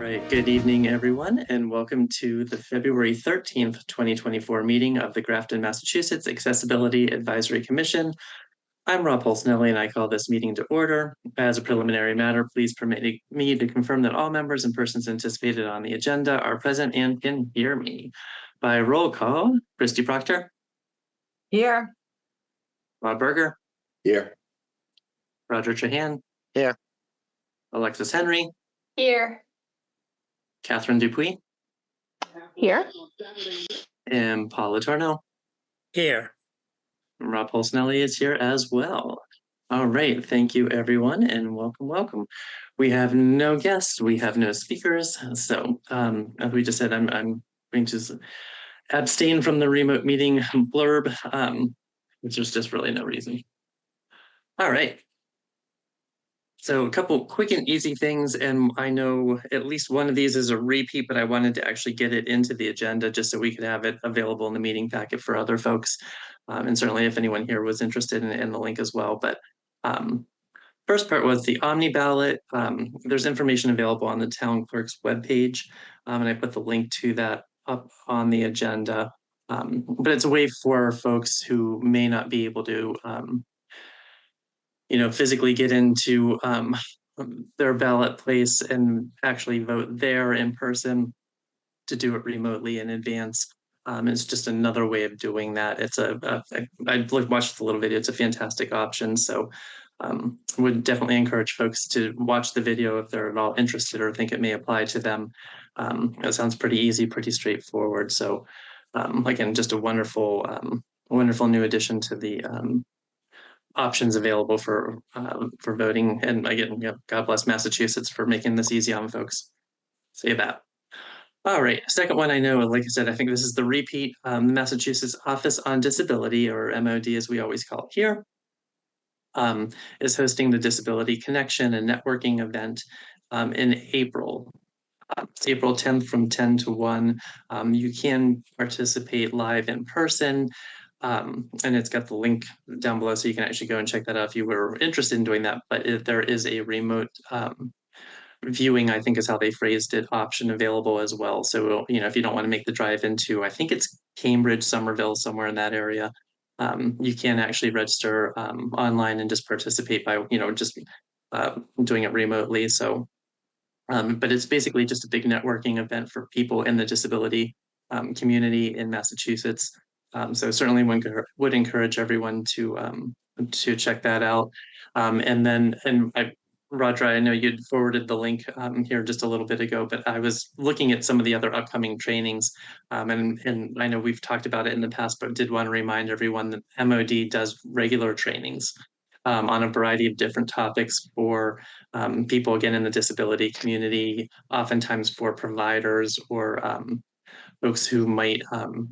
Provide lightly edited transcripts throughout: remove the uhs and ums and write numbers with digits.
Right. Good evening, everyone, and welcome to the February 13th, 2024 meeting of the Grafton, Massachusetts Accessibility Advisory Commission. I'm Rob Polsnelli, and I call this meeting to order. As a preliminary matter, please permit me to confirm that all members and persons anticipated on the agenda are present and can hear me. By roll call, Christy Proctor. Here. Bob Berger. Here. Roger Trahan. Here. Alexis Henry. Here. Catherine Dupuis. Here. And Paula Torno. Here. Rob Polsnelli is here as well. All right, thank you everyone and welcome. We have no guests, we have no speakers. So as we just said, I'm going to abstain from the remote meeting blurb, which is just really no reason. All right. So a couple quick and easy things, and I know at least one of these is a repeat, but I wanted to actually get it into the agenda just so we could have it available in the meeting packet for other folks. And certainly if anyone here was interested in the link as well. But first part was the Omni ballot. There's information available on the town clerk's webpage, and I put the link to that up on the agenda. But it's a way for folks who may not be able to physically get into their ballot place and actually vote there in person to do it remotely in advance. It's just another way of doing that. It's I watched the little video. It's a fantastic option. So would definitely encourage folks to watch the video if they're at all interested or think it may apply to them. It sounds pretty easy, pretty straightforward. So again, just a wonderful new addition to the options available for voting. And again, God bless Massachusetts for making this easy on folks. Say that. All right, second one I know, like I said, I think this is the repeat. The Massachusetts Office on Disability, or MOD as we always call it here, is hosting the Disability Connection and Networking event in April. It's April 10th from 10 to 1. You can participate live in person. And it's got the link down below, so you can actually go and check that out if you were interested in doing that. But there is a remote viewing, I think is how they phrased it, option available as well. So, if you don't want to make the drive into, I think it's Cambridge, Somerville, somewhere in that area, you can actually register online and just participate by, just doing it remotely. So, but it's basically just a big networking event for people in the disability community in Massachusetts. So certainly would encourage everyone to check that out. Roger, I know you'd forwarded the link here just a little bit ago, but I was looking at some of the other upcoming trainings, and I know we've talked about it in the past, but did want to remind everyone that MOD does regular trainings on a variety of different topics for people, again, in the disability community, oftentimes for providers or folks who might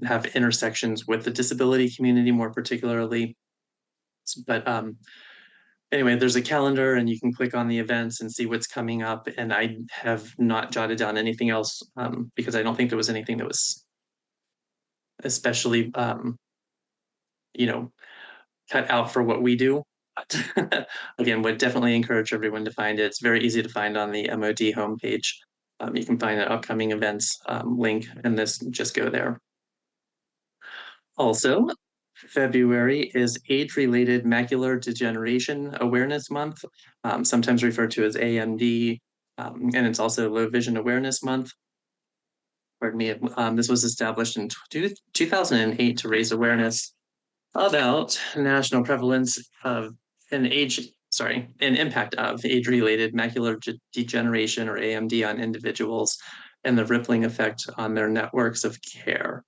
have intersections with the disability community more particularly. But anyway, there's a calendar and you can click on the events and see what's coming up. And I have not jotted down anything else because I don't think there was anything that was especially, cut out for what we do. But again, would definitely encourage everyone to find it. It's very easy to find on the MOD homepage. You can find an upcoming events link and just go there. Also, February is Age-Related Macular Degeneration Awareness Month, sometimes referred to as AMD, and it's also Low Vision Awareness Month. Pardon me, this was established in 2008 to raise awareness about national prevalence of an impact of age-related macular degeneration, or AMD, on individuals and the rippling effect on their networks of care.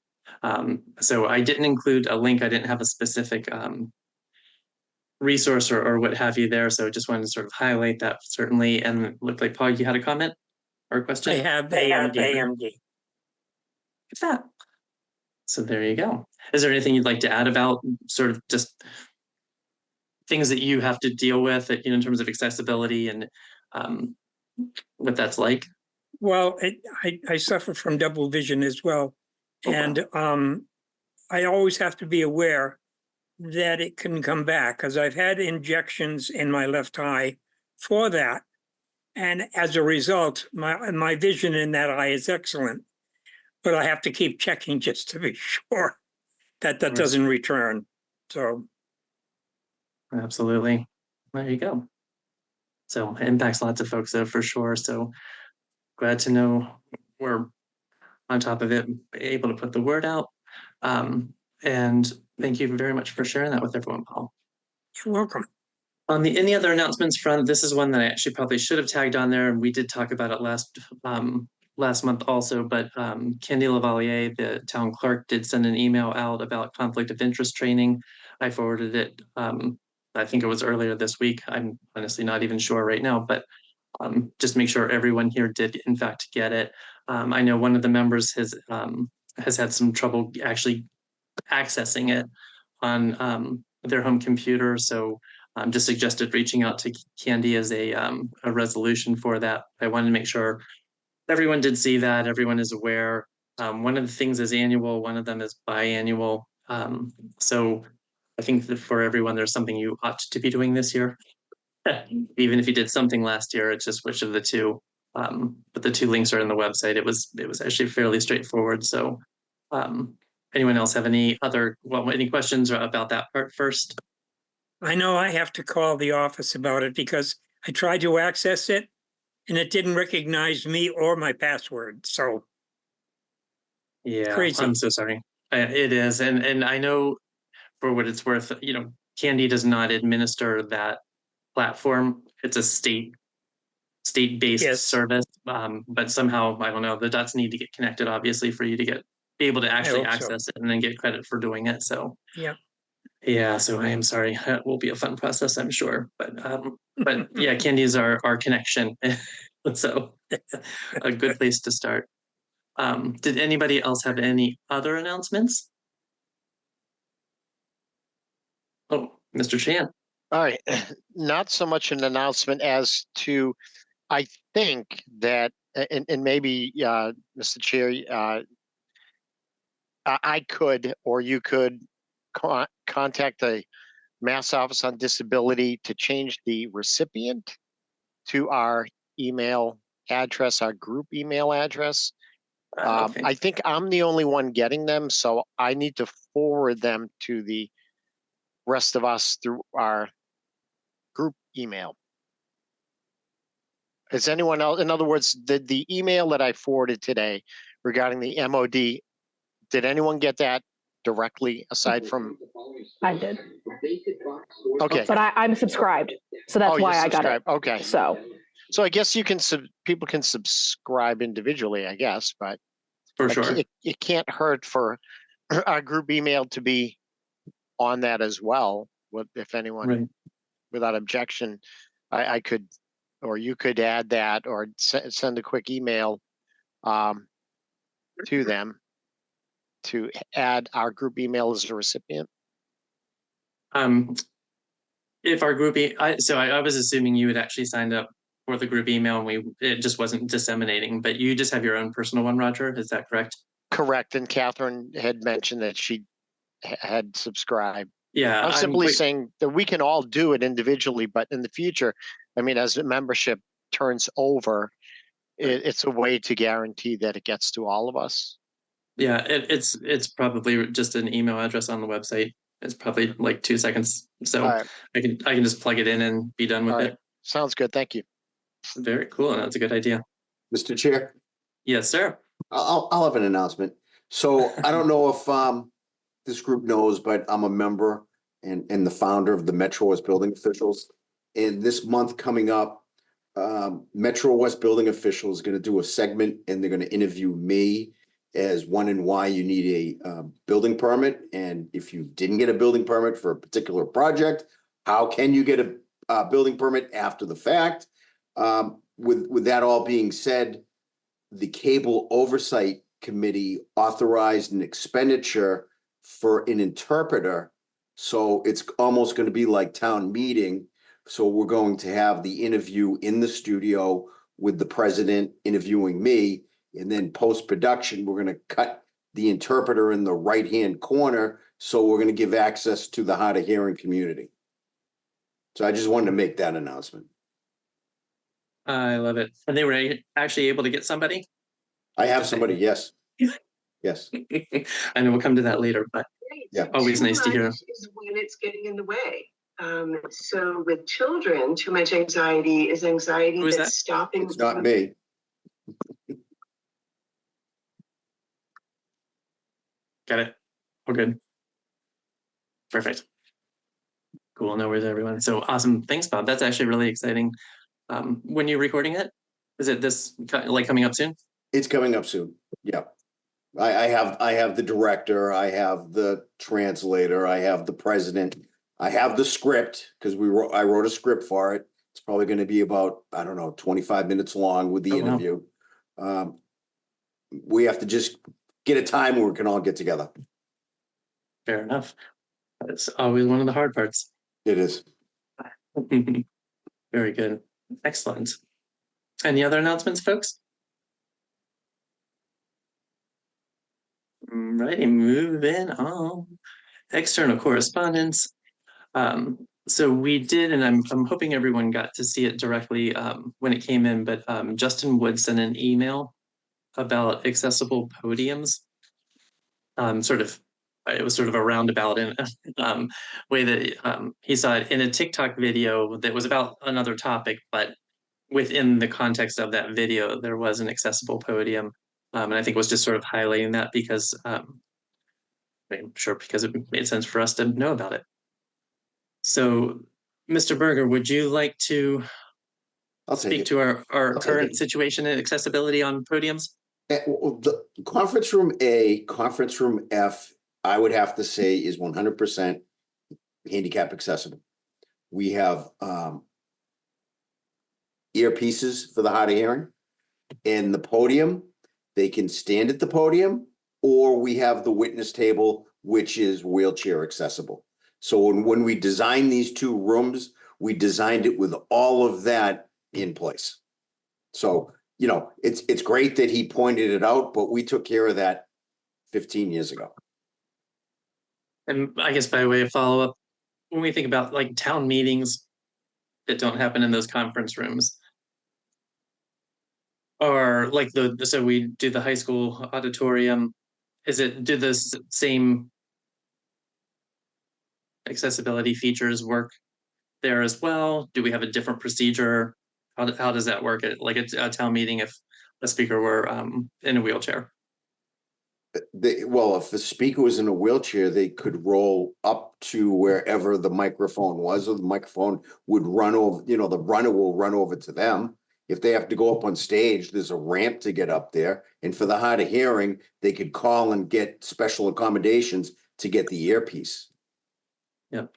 So I didn't include a link. I didn't have a specific resource or what have you there. So just wanted to sort of highlight that certainly. And it looked like, Paul, you had a comment or a question? I have AMD. What's that? So there you go. Is there anything you'd like to add about sort of just things that you have to deal with, in terms of accessibility and what that's like? Well, I suffer from double vision as well. And I always have to be aware that it can come back, because I've had injections in my left eye for that. And as a result, my vision in that eye is excellent, but I have to keep checking just to be sure that that Right. doesn't return. So, Absolutely. There you go. So it impacts lots of folks though, for sure. So glad to know we're on top of it, able to put the word out. And thank you very much for sharing that with everyone, Paul. you're welcome. On the any other announcements front, this is one that I actually probably should have tagged on there, and we did talk about it last month also. But Candy Lavalier, the town clerk, did send an email out about conflict of interest training. I forwarded it. I think it was earlier this week. I'm honestly not even sure right now, but just make sure everyone here did in fact get it. I know one of the members has had some trouble actually accessing it on their home computer, so just suggested reaching out to Candy as a resolution for that. I wanted to make sure everyone did see that, everyone is aware. One of the things is annual, one of them is biannual. So I think that for everyone, there's something you ought to be doing this year. Even if you did something last year, it's just which of the two. But the two links are in the website. It was actually fairly straightforward. So anyone else have any questions about that part first? I know I have to call the office about it because I tried to access it and it didn't recognize me or my password. So Yeah, crazy. I'm so sorry. It is, and I know for what it's worth, Candy does not administer that platform. It's a state-based Yes. service, but somehow I don't know. The dots need to get connected, obviously, for you to be able to actually hope so. access it and then get credit for doing it. So Yeah. yeah, so I am sorry. It will be a fun process, I'm sure. But yeah, Candy is our connection, so a good place to start. Did anybody else have any other announcements? Oh, Mr. Chan. All right, not so much an announcement as to, I think that, and maybe, Mr. Chair, I could, or you could contact the Mass Office on Disability to change the recipient to our email address, our group email address. Okay. I think I'm the only one getting them, so I need to forward them to the rest of us through our group email. Is anyone else, in other words, the email that I forwarded today regarding the MOD, did anyone get that directly aside from? I did, Okay. but I'm subscribed, so that's you're why I got it. subscribed. Okay. So I guess you can, people can subscribe individually, I guess, but For sure. it can't hurt for our group email to be on that as well. If anyone, Right. without objection, I could, or you could add that, or send a quick email to them to add our group email as a recipient. If our group, I was assuming you had actually signed up for the group email and it just wasn't disseminating, but you just have your own personal one, Roger. Is that correct? Correct. And Catherine had mentioned that she had subscribed. Yeah. I'm simply saying that we can all do it individually, but in the future, I mean, as the membership turns over, it's a way to guarantee that it gets to all of us. Yeah, it's probably just an email address on the website. It's probably like 2 seconds. So Right. I can just plug it in and be done with it. Sounds good. Thank you. Very cool. That's a good idea. Mr. Chair, Yes, sir. I'll have an announcement. So I don't know if this group knows, but I'm a member and the founder of the Metro West Building Officials. And this month coming up, Metro West Building Officials is going to do a segment and they're going to interview me as when and why you need a building permit. And if you didn't get a building permit for a particular project, how can you get a building permit after the fact? With that all being said, the Cable Oversight Committee authorized an expenditure for an interpreter. So it's almost going to be like town meeting. So we're going to have the interview in the studio with the president interviewing me. And then post-production, we're going to cut the interpreter in the right-hand corner. So we're going to give access to the hard of hearing community. So I just wanted to make that announcement. I love it. And they were actually able to get somebody? I have somebody, yes. Yes, I know we'll come to that later, but Right. Yeah. always Too nice to hear. much is when it's getting in the way. So with children, too much anxiety is anxiety Who is that's that? stopping. it's not me. Got it. We're good. Perfect. Cool. No worries, everyone. So awesome. Thanks, Bob. That's actually really exciting. When you're recording it, is it this like coming up soon? It's coming up soon. Yeah. I have the director, I have the translator, I have the president, I have the script, because I wrote a script for it. It's probably gonna be about, I don't know, 25 minutes long with the Oh, wow. interview. We have to just get a time where we can all get together. Fair enough. That's always one of the hard parts. It is. Very good. Excellent. Any other announcements, folks? Righty, moving on. External correspondence. So we did, and I'm hoping everyone got to see it directly when it came in, but Justin Wood sent an email about accessible podiums. It was sort of a roundabout in way that he saw it in a TikTok video that was about another topic, but within the context of that video, there was an accessible podium. And I think it was just sort of highlighting that because I'm sure because it made sense for us to know about it. So, Mr. Berger, would you like to I'll take speak it. to our I'll take current it. situation and accessibility on podiums? Well, the conference room A, conference room F, I would have to say is 100% handicap accessible. We have earpieces for the hard of hearing. And the podium, they can stand at the podium, or we have the witness table, which is wheelchair accessible. So when we designed these two rooms, we designed it with all of that in place. So, you know, it's great that he pointed it out, but we took care of that 15 years ago. And I guess by way of follow-up, when we think about like town meetings that don't happen in those conference rooms, or like so we do the high school auditorium, do the same accessibility features work there as well? Do we have a different procedure? How does that work at like a town meeting if a speaker were in a wheelchair? Well, if the speaker was in a wheelchair, they could roll up to wherever the microphone was, or the microphone would run over, you know, the runner will run over to them. If they have to go up on stage, there's a ramp to get up there. And for the hard of hearing, they could call and get special accommodations to get the earpiece. Yeah.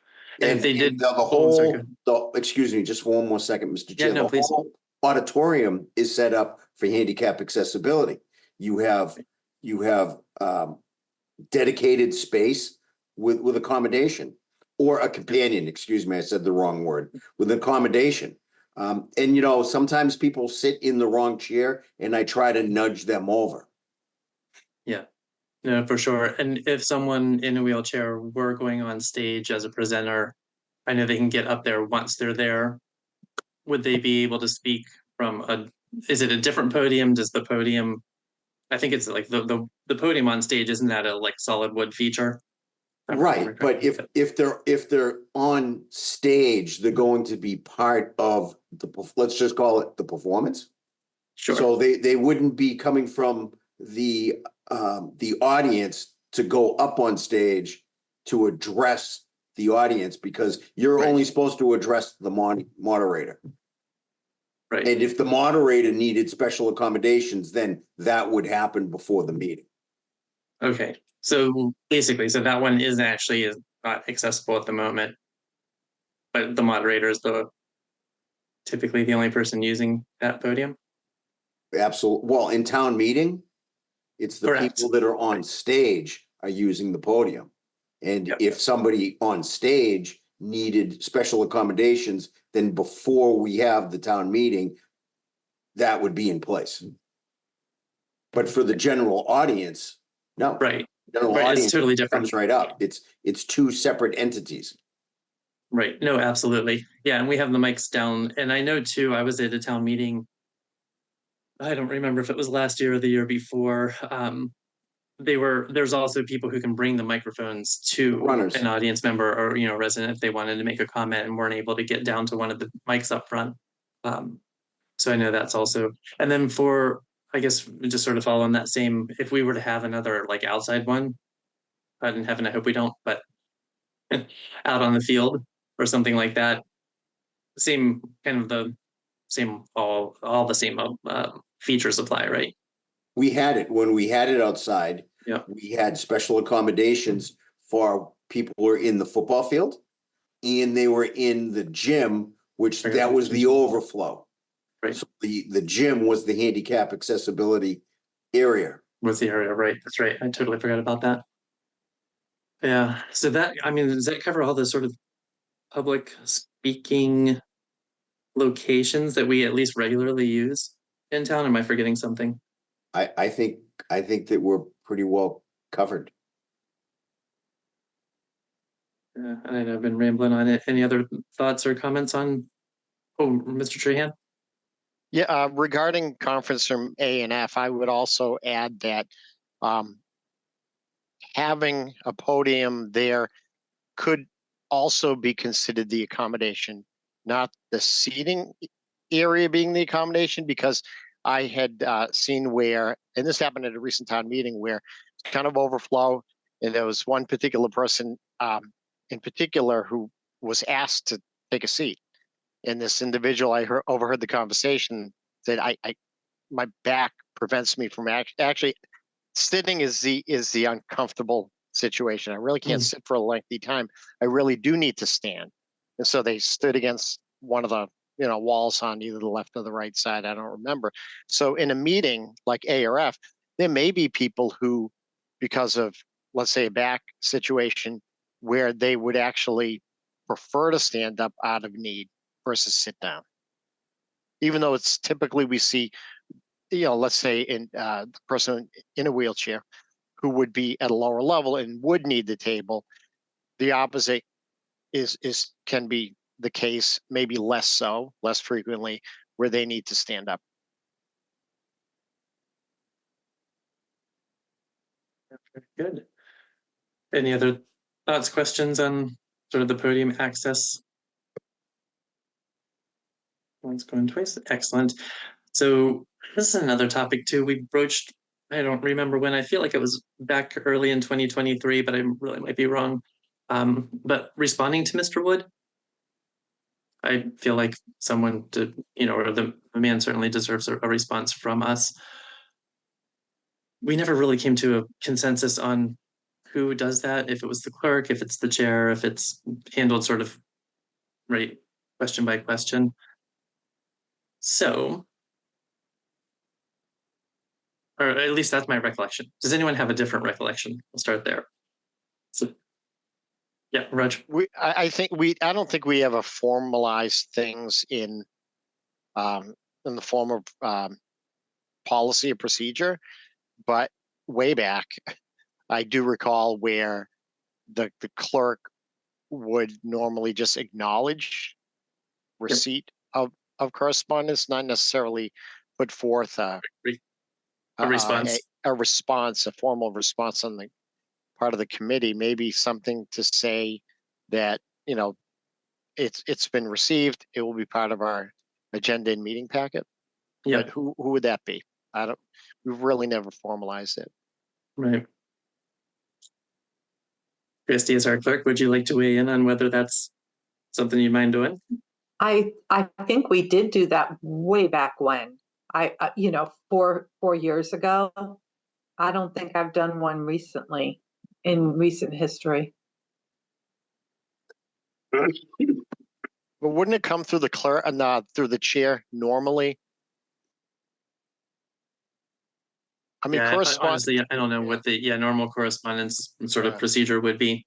And if they did, the sorry, whole, excuse me, just one more second, Mr. Chair. Yeah, no, The please. whole auditorium is set up for handicap accessibility. You have dedicated space with accommodation, or a companion, excuse me, I said the wrong word, with accommodation. And you know, sometimes people sit in the wrong chair and I try to nudge them over. Yeah, no, for sure. And if someone in a wheelchair were going on stage as a presenter, I know they can get up there once they're there. Would they be able to speak from is it a different podium? Does the podium, I think it's like the podium on stage, isn't that a like solid wood feature? Right, but if they're on stage, they're going to be part of let's just call it the performance. Sure. So they wouldn't be coming from the audience to go up on stage to address the audience, because you're Right. only supposed to address the moderator. Right. And if the moderator needed special accommodations, then that would happen before the meeting. Okay. So basically, so that one is not accessible at the moment, but the moderator is typically the only person using that podium. Absolutely. Well, in town meeting, it's the Correct. people that are on stage are using the podium. And Yep. if somebody on stage needed special accommodations, then before we have the town meeting, that would be in place. But for the general audience, no. Right. General Right, it's audience totally different. comes right up. It's two separate entities. Right. No, absolutely. Yeah, and we have the mics down. And I know too, I was at a town meeting. I don't remember if it was last year or the year before. There's also people who can bring the microphones to Runners. an audience member or, resident if they wanted to make a comment and weren't able to get down to one of the mics up front. So I know that's also, and then for, I guess, just sort of follow on that same, if we were to have another like outside one, God in heaven, I hope we don't, but out on the field or something like that, same kind of the same, all the same features apply, right? We had it when we had it outside. Yeah. We had special accommodations for people who were in the football field and they were in the gym, which Okay. that was the overflow. Right. So the gym was the handicap accessibility area. Was the area, right? That's right. I totally forgot about that. Yeah. So that, I mean, does that cover all the sort of public speaking locations that we at least regularly use in town? Am I forgetting something? I think that we're pretty well covered. And I know I've been rambling on it. Any other thoughts or comments on? Oh, Mr. Trahan? Yeah, regarding conference room A and F, I would also add that having a podium there could also be considered the accommodation, not the seating area being the accommodation, because I had seen where, and this happened at a recent town meeting, where it's kind of overflow, and there was one particular person in particular who was asked to take a seat. And this individual, overheard the conversation, said, my back prevents me from actually sitting is the uncomfortable situation. I really can't sit for a lengthy time. I really do need to stand. And so they stood against one of the walls on either the left or the right side. I don't remember. So in a meeting like A or F, there may be people who, because of, let's say, a back situation, where they would actually prefer to stand up out of need versus sit down. Even though it's typically we see, let's say in the person in a wheelchair who would be at a lower level and would need the table, the opposite can be the case, maybe less frequently, where they need to stand up. Good. Any other thoughts, questions on sort of the podium access? Once going twice. Excellent. So this is another topic too. We broached, I don't remember when, I feel like it was back early in 2023, but I really might be wrong. But responding to Mr. Wood, I feel like someone to, or the man certainly deserves a response from us. We never really came to a consensus on who does that, if it was the clerk, if it's the chair, if it's handled sort of right question by question. So, or at least that's my recollection. Does anyone have a different recollection? We'll start there. So, yeah, Raj. I don't think we ever formalized things in the form of policy or procedure, but way back, I do recall where the clerk would normally just acknowledge receipt of correspondence, not necessarily put forth a response. A formal response on the part of the committee. Maybe something to say that it's been received. It will be part of our agenda and meeting packet. Yeah. But who would that be? We've really never formalized it. Right. Christy, as our clerk, would you like to weigh in on whether that's something you mind doing? I think we did do that way back when. 4 years ago. I don't think I've done one recently in recent history. But wouldn't it come through the clerk and through the chair normally? I mean, honestly, I don't know what the normal correspondence sort of procedure would be.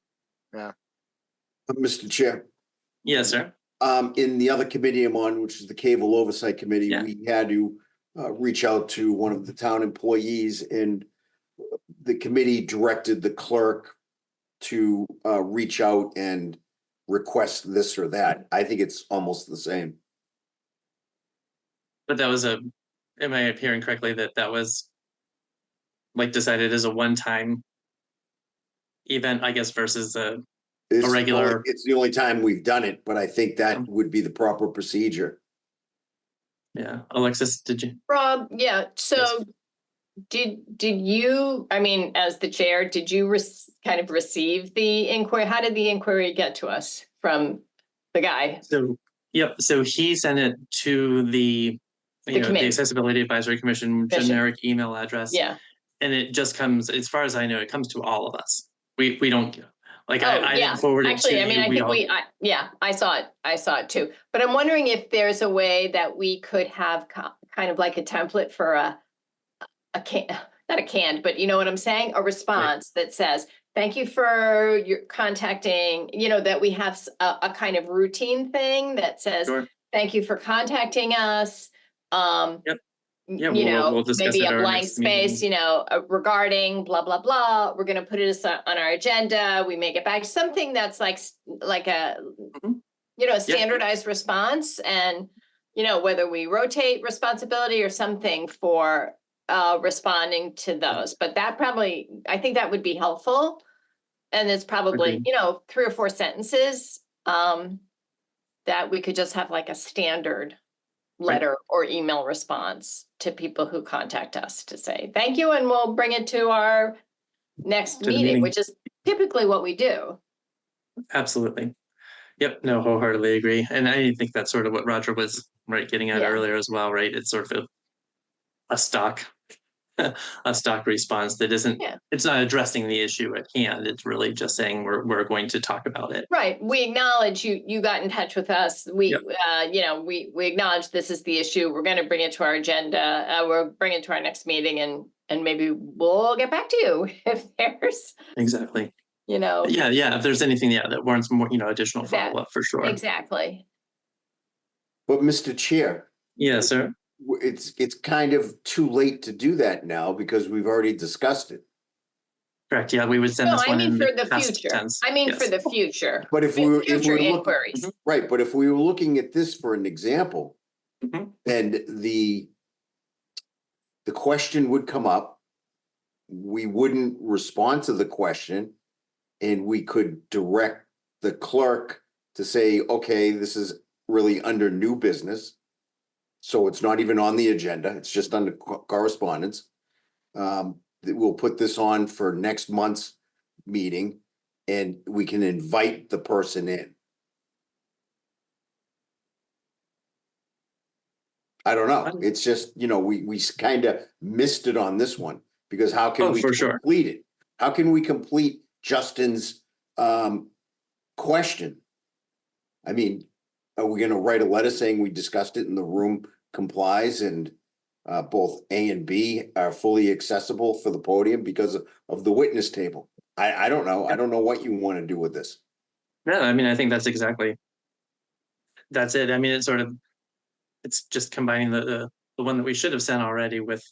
Yeah. Mr. Chair. Yes, sir. In the other committee I'm on, which is the Cable Oversight Committee, Yeah. we had to reach out to one of the town employees, and the committee directed the clerk to reach out and request this or that. I think it's almost the same. But that was am I hearing correctly that that was like decided as a one-time event, I guess, versus It's the regular- only- It's the only time we've done it, but I think that Um, would be the proper procedure. yeah. Alexis, did you? Rob, yeah, so did you, I mean, as the chair, did you kind of receive the inquiry? How did the inquiry get to us from the guy? So, yep, so he sent it to the committee. Accessibility Advisory Commission Commission. generic email address. Yeah, And it just comes, as far as I know, it comes to all of us. We don't, like, Oh, I yeah. didn't forward it to actually, I mean, you. I think yeah, I saw it too. But I'm wondering if there's a way that we could have kind of like a template for not a canned, but you know what I'm saying? A response that says, thank you for your contacting, that we have a kind of routine thing that says, Sure. thank you for contacting us. Yep. Yeah, we'll discuss Maybe it at a our blank next meeting. space, regarding blah, blah, blah. We're gonna put it on our agenda. We make it back, something that's like a, Mhm. a standardized response and, whether we rotate responsibility or something for responding to those. But that probably, I think that would be helpful. And it's probably, Agreed. 3 or 4 sentences that we could just have like a standard letter or email response to people who contact us to say, thank you, and we'll bring it to our next To the meeting, meeting. which is typically what we do. Absolutely. Yep, no, wholeheartedly agree. And I think that's sort of what Roger was getting at Yeah. earlier as well, right? It's sort of a stock a stock response that isn't, Yeah. it's not addressing the issue at hand. It's really just saying we're going to talk about it. Right. We acknowledge you got in touch with us. We, Yep. we acknowledge this is the issue. We're going to bring it to our agenda. We'll bring it to our next meeting and maybe we'll get back to you if there's, Exactly. Yeah. If there's anything, that warrants more, additional That- follow-up for sure. Exactly. But Mr. Chair, Yes, sir. it's kind of too late to do that now because we've already discussed it. Correct. Yeah, we would send No, this I one mean in for the past future. tense. I mean Yes. for the future. But if we were Future looking, inquiries. right, but if we were looking at this for an example, Mhm. then the question would come up. We wouldn't respond to the question, and we could direct the clerk to say, okay, this is really under new business. So it's not even on the agenda, it's just under correspondence. We'll put this on for next month's meeting, and we can invite the person in. I don't know, it's just, we kind of missed it on this one, because how can Oh, we for sure. complete it? How can we complete Justin's question? I mean, are we gonna write a letter saying we discussed it and the room complies and both A and B are fully accessible for the podium because of the witness table? I don't know. I don't know what you want to do with this. Yeah, I mean, I think that's it. I mean, it's just combining the one that we should have sent already with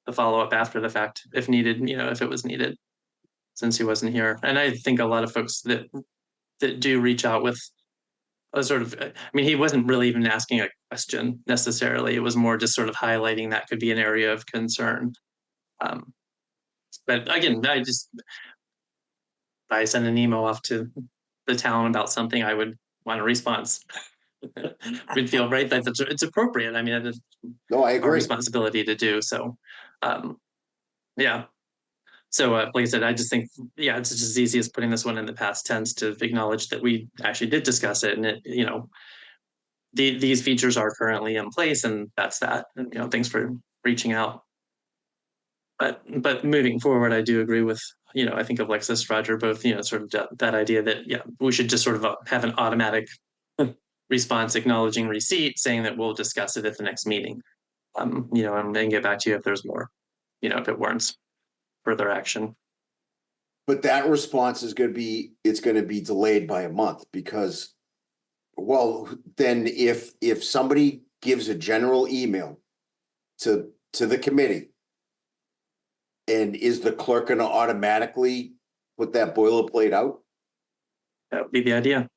the follow-up after the fact, if needed, if it was needed, since he wasn't here. And I think a lot of folks that do reach out with a sort of, I mean, he wasn't really even asking a question necessarily. It was more just sort of highlighting that could be an area of concern. But again, if I send an email off to the town about something, I would want a response. We'd feel right that it's appropriate. I mean, it's No, I our agree. responsibility to do so. Yeah. So like I said, I just think, it's just as easy as putting this one in the past tense to acknowledge that we actually did discuss it, and it, these features are currently in place, and that's that. And, thanks for reaching out. But moving forward, I do agree with, I think Alexis, Roger, both, sort of that idea that, we should just sort of have an automatic response acknowledging receipt, saying that we'll discuss it at the next meeting. And then get back to you if there's more, if it warrants further action. But that response is it's gonna be delayed by a month because, well, then if somebody gives a general email to the committee, and is the clerk gonna automatically put that boilerplate out? That would be the idea.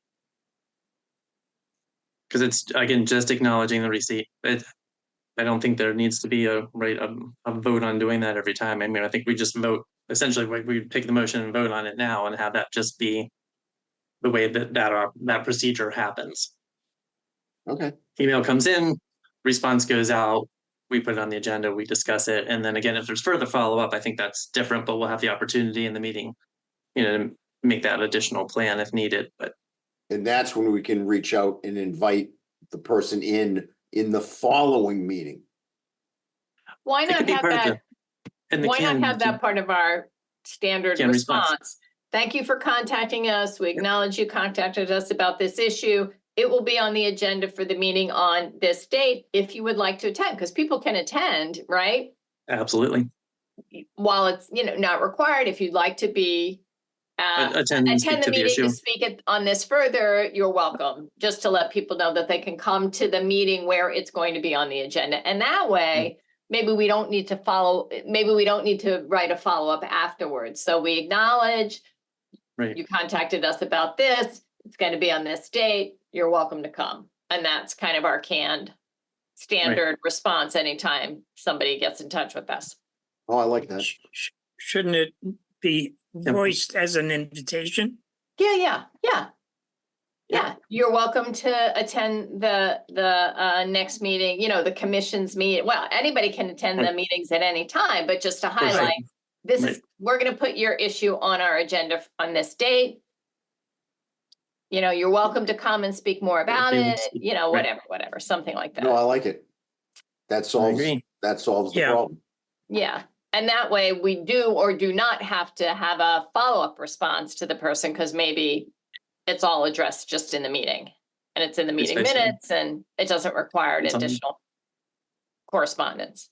Because it's, again, just acknowledging the receipt. I don't think there needs to be a vote on doing that every time. I mean, I think we just vote, essentially, we pick the motion and vote on it now and have that just be the way that procedure happens. Okay, Email comes in, response goes out, we put it on the agenda, we discuss it, and then again, if there's further follow-up, I think that's different, but we'll have the opportunity in the meeting, to make that additional plan if needed, but and that's when we can reach out and invite the person in the following meeting. Why it could not be have part of that? and the Why not can- have that part of our standard Canned response. response? Thank you for contacting us. We acknowledge you contacted us about this issue. It will be on the agenda for the meeting on this date if you would like to attend, because people can attend, right? Absolutely. While it's, not required, if you'd like to be Attend and speak attend the to the meeting issue. to speak on this further, you're welcome. Just to let people know that they can come to the meeting where it's going to be on the agenda. And that way, maybe we don't need to write a follow-up afterwards. So we acknowledge Right. you contacted us about this. It's going to be on this date. You're welcome to come. And that's kind of our canned standard response anytime somebody gets in touch with us. Oh, I like that. Shouldn't it be voiced as an invitation? Yeah. You're welcome to attend the next meeting, the commission's meeting. Well, anybody can attend the meetings at any time, but just to course. highlight, this Right. is, we're gonna put your issue on our agenda on this date. You're welcome to come and speak more about they would it, speak, whatever, something like No, I that. like it. That solves agree. the Yeah. problem. Yeah, and that way we do or do not have to have a follow-up response to the person, because maybe it's all addressed just in the meeting. And it's in the meeting Precisely. minutes and it doesn't require It's on- additional correspondence.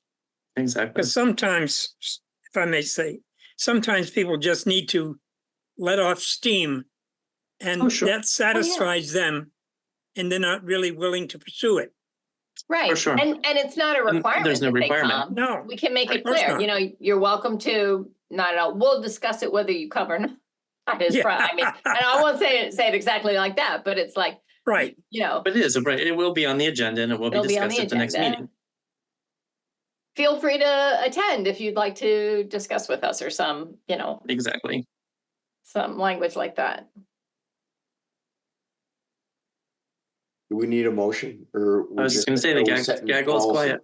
Exactly. Because sometimes, if I may say, sometimes people just need to let off steam. And Oh, sure. that satisfies them, and they're not really willing to pursue it. Right, sure. and it's not a And requirement there's no that they requirement. come. No, We can make Of it course clear, not. you're welcome to, not at all, we'll discuss it whether you cover or not. I mean, and I won't say it exactly like that, but it's like, right. But it is, right, it will be on the agenda and it will be It'll be on discussed the at the next agenda. meeting. Feel free to attend if you'd like to discuss with us or some, Exactly. some language like that. Do we need a motion or? I was just gonna say the gaggle's quiet.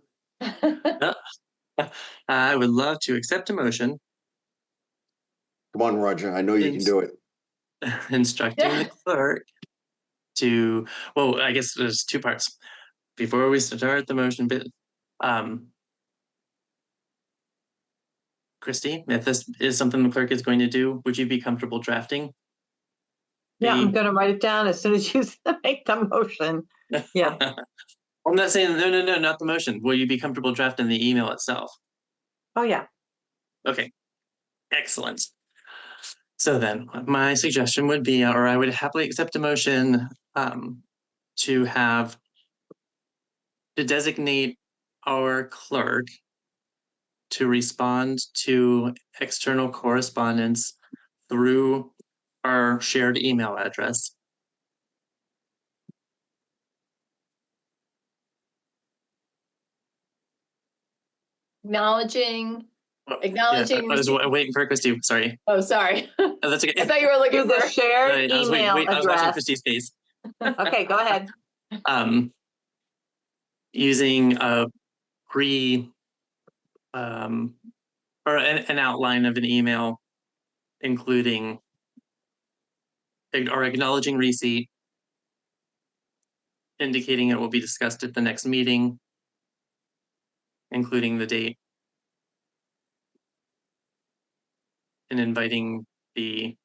I would love to accept a motion Come on, Roger. I know you can do it. instructing the clerk to, well, I guess there's two parts. Before we start the motion bit, Christy, if this is something the clerk is going to do, would you be comfortable drafting? Yeah, I'm a- gonna write it down as soon as you make the motion. Yeah. I'm not saying, no, not the motion. Will you be comfortable drafting the email itself? Oh, yeah. Okay, excellent. So then my suggestion would be, or I would happily accept a motion to designate our clerk to respond to external correspondence through our shared email address. Acknowledging, I was receipt- waiting for Christy, sorry. Oh, sorry. Oh, that's okay. I thought you were To looking the for, shared Sorry, I was email I was watching address. Christy's face. Okay, go ahead. Using a or an outline of an email, including or acknowledging receipt, indicating it will be discussed at the next meeting, including the date, and inviting the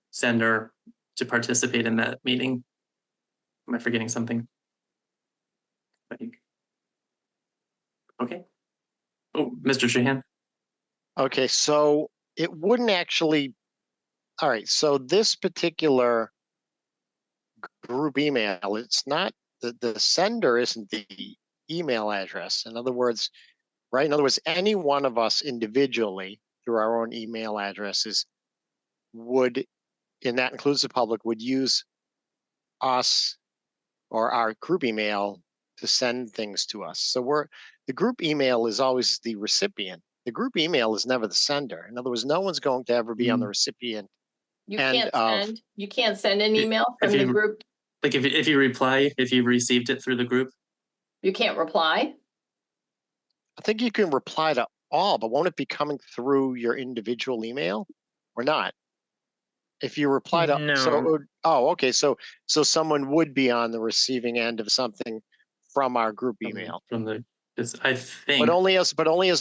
sender to participate in that meeting. Am I forgetting something? Okay. Oh, Mr. Shahan. Okay, so it wouldn't actually, all right, so this particular group email, it's not, the sender isn't the email address. In other words, right? In other words, any one of us individually through our own email addresses would, and that includes the public, would use us or our group email to send things to us. So the group email is always the recipient. The group email is never the sender. In other words, no one's going to ever be on the recipient. You And can't of- send, you can't send an If- email if from the you- group. Like if you reply, if you've received it through the group, You can't reply. I think you can reply to all, but won't it be coming through your individual email or not? If you reply to, so, it No. would- oh, okay, so someone would be on the receiving end of something from our group email, from the, it's, I but think, only as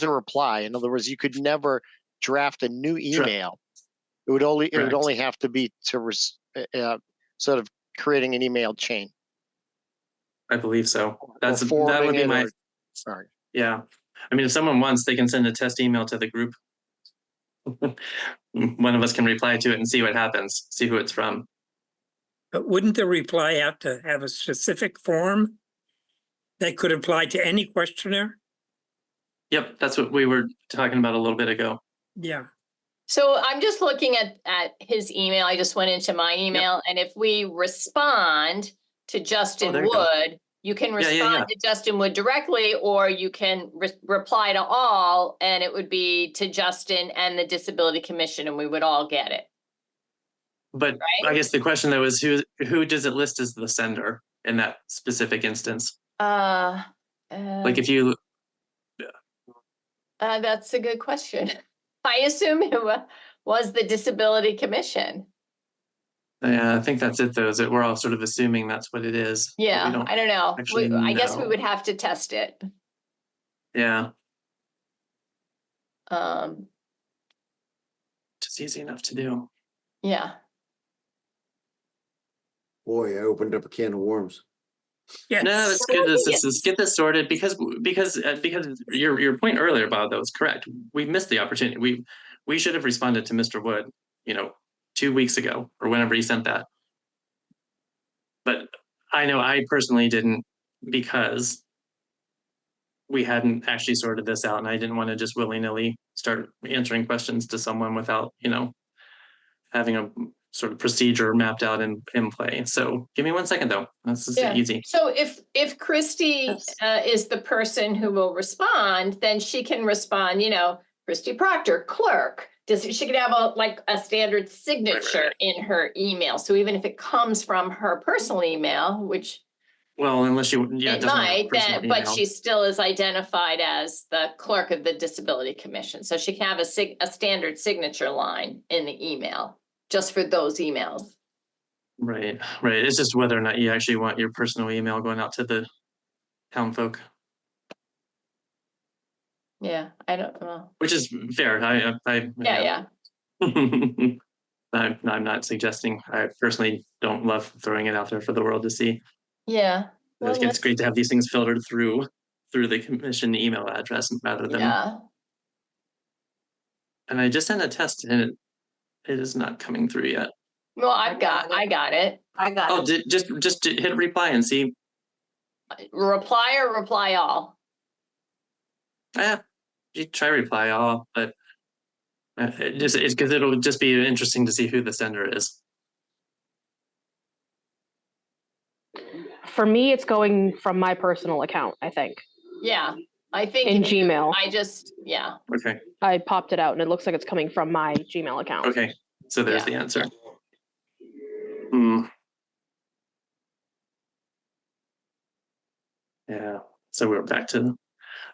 a reply. In other words, you could never draft a new email. It would Correct. only have to be to sort of creating an email chain. I believe so. or That would forwarding be it, my, or- Sorry. yeah. I mean, if someone wants, they can send a test email to the group. One of us can reply to it and see what happens, see who it's from. But wouldn't the reply have to have a specific form that could apply to any questioner? Yep, that's what we were talking about a little bit ago. Yeah. So I'm just looking at his email. I just went into my email, and if we respond to Justin there you go. Wood, you can Yeah, respond to Justin Wood directly, or you can reply to all, and it would be to Justin and the Disability Commission, and we would all get it. But Right. I guess the question though is who does it list as the sender in that specific instance? Like if you, That's a good question. I assume it was the Disability Commission. yeah, I think that's it though, is that we're all sort of assuming that's what it is. but we Yeah, don't I don't know. actually I guess we know. would have to test it. Yeah, Um, just easy enough to do. yeah. Boy, I opened up a can of worms. Yes. No, it's good. Let's Yes. get this sorted because your point earlier, Bob, that was correct. We missed the opportunity. We should have responded to Mr. Wood, 2 weeks ago or whenever he sent that. But I know I personally didn't, because we hadn't actually sorted this out, and I didn't want to just willy-nilly start answering questions to someone without, having a sort of procedure mapped out in play. So give me 1 second though. This is Yeah. easy. So if Christy Yes. is the person who will respond, then she can respond, Christy Proctor, clerk. She could have a standard signature in her email. So even if it comes from her personal email, which Well, unless you, it doesn't have a might, personal but email. she still is identified as the clerk of the Disability Commission. So she can have a standard signature line in the email, just for those emails. Right. It's just whether or not you actually want your personal email going out to the town folk, Yeah, I don't know. which is fair. Yeah. I'm not suggesting. I personally don't love throwing it out there for the world to see. Yeah. I think it's great to have these things filtered through the commission email address rather than. Yeah. And I just sent a test and it is not coming through yet. Well, I got it. I got Oh, it. just hit reply and see. Reply or reply all. You try reply all, but it's because it'll just be interesting to see who the sender is. For me, it's going from my personal account, I think, Yeah, I think in if you- Gmail. yeah. Okay. I popped it out and it looks like it's coming from my Gmail account. Okay. So there's Yeah. the answer. Hmm. Yeah. So we're back to,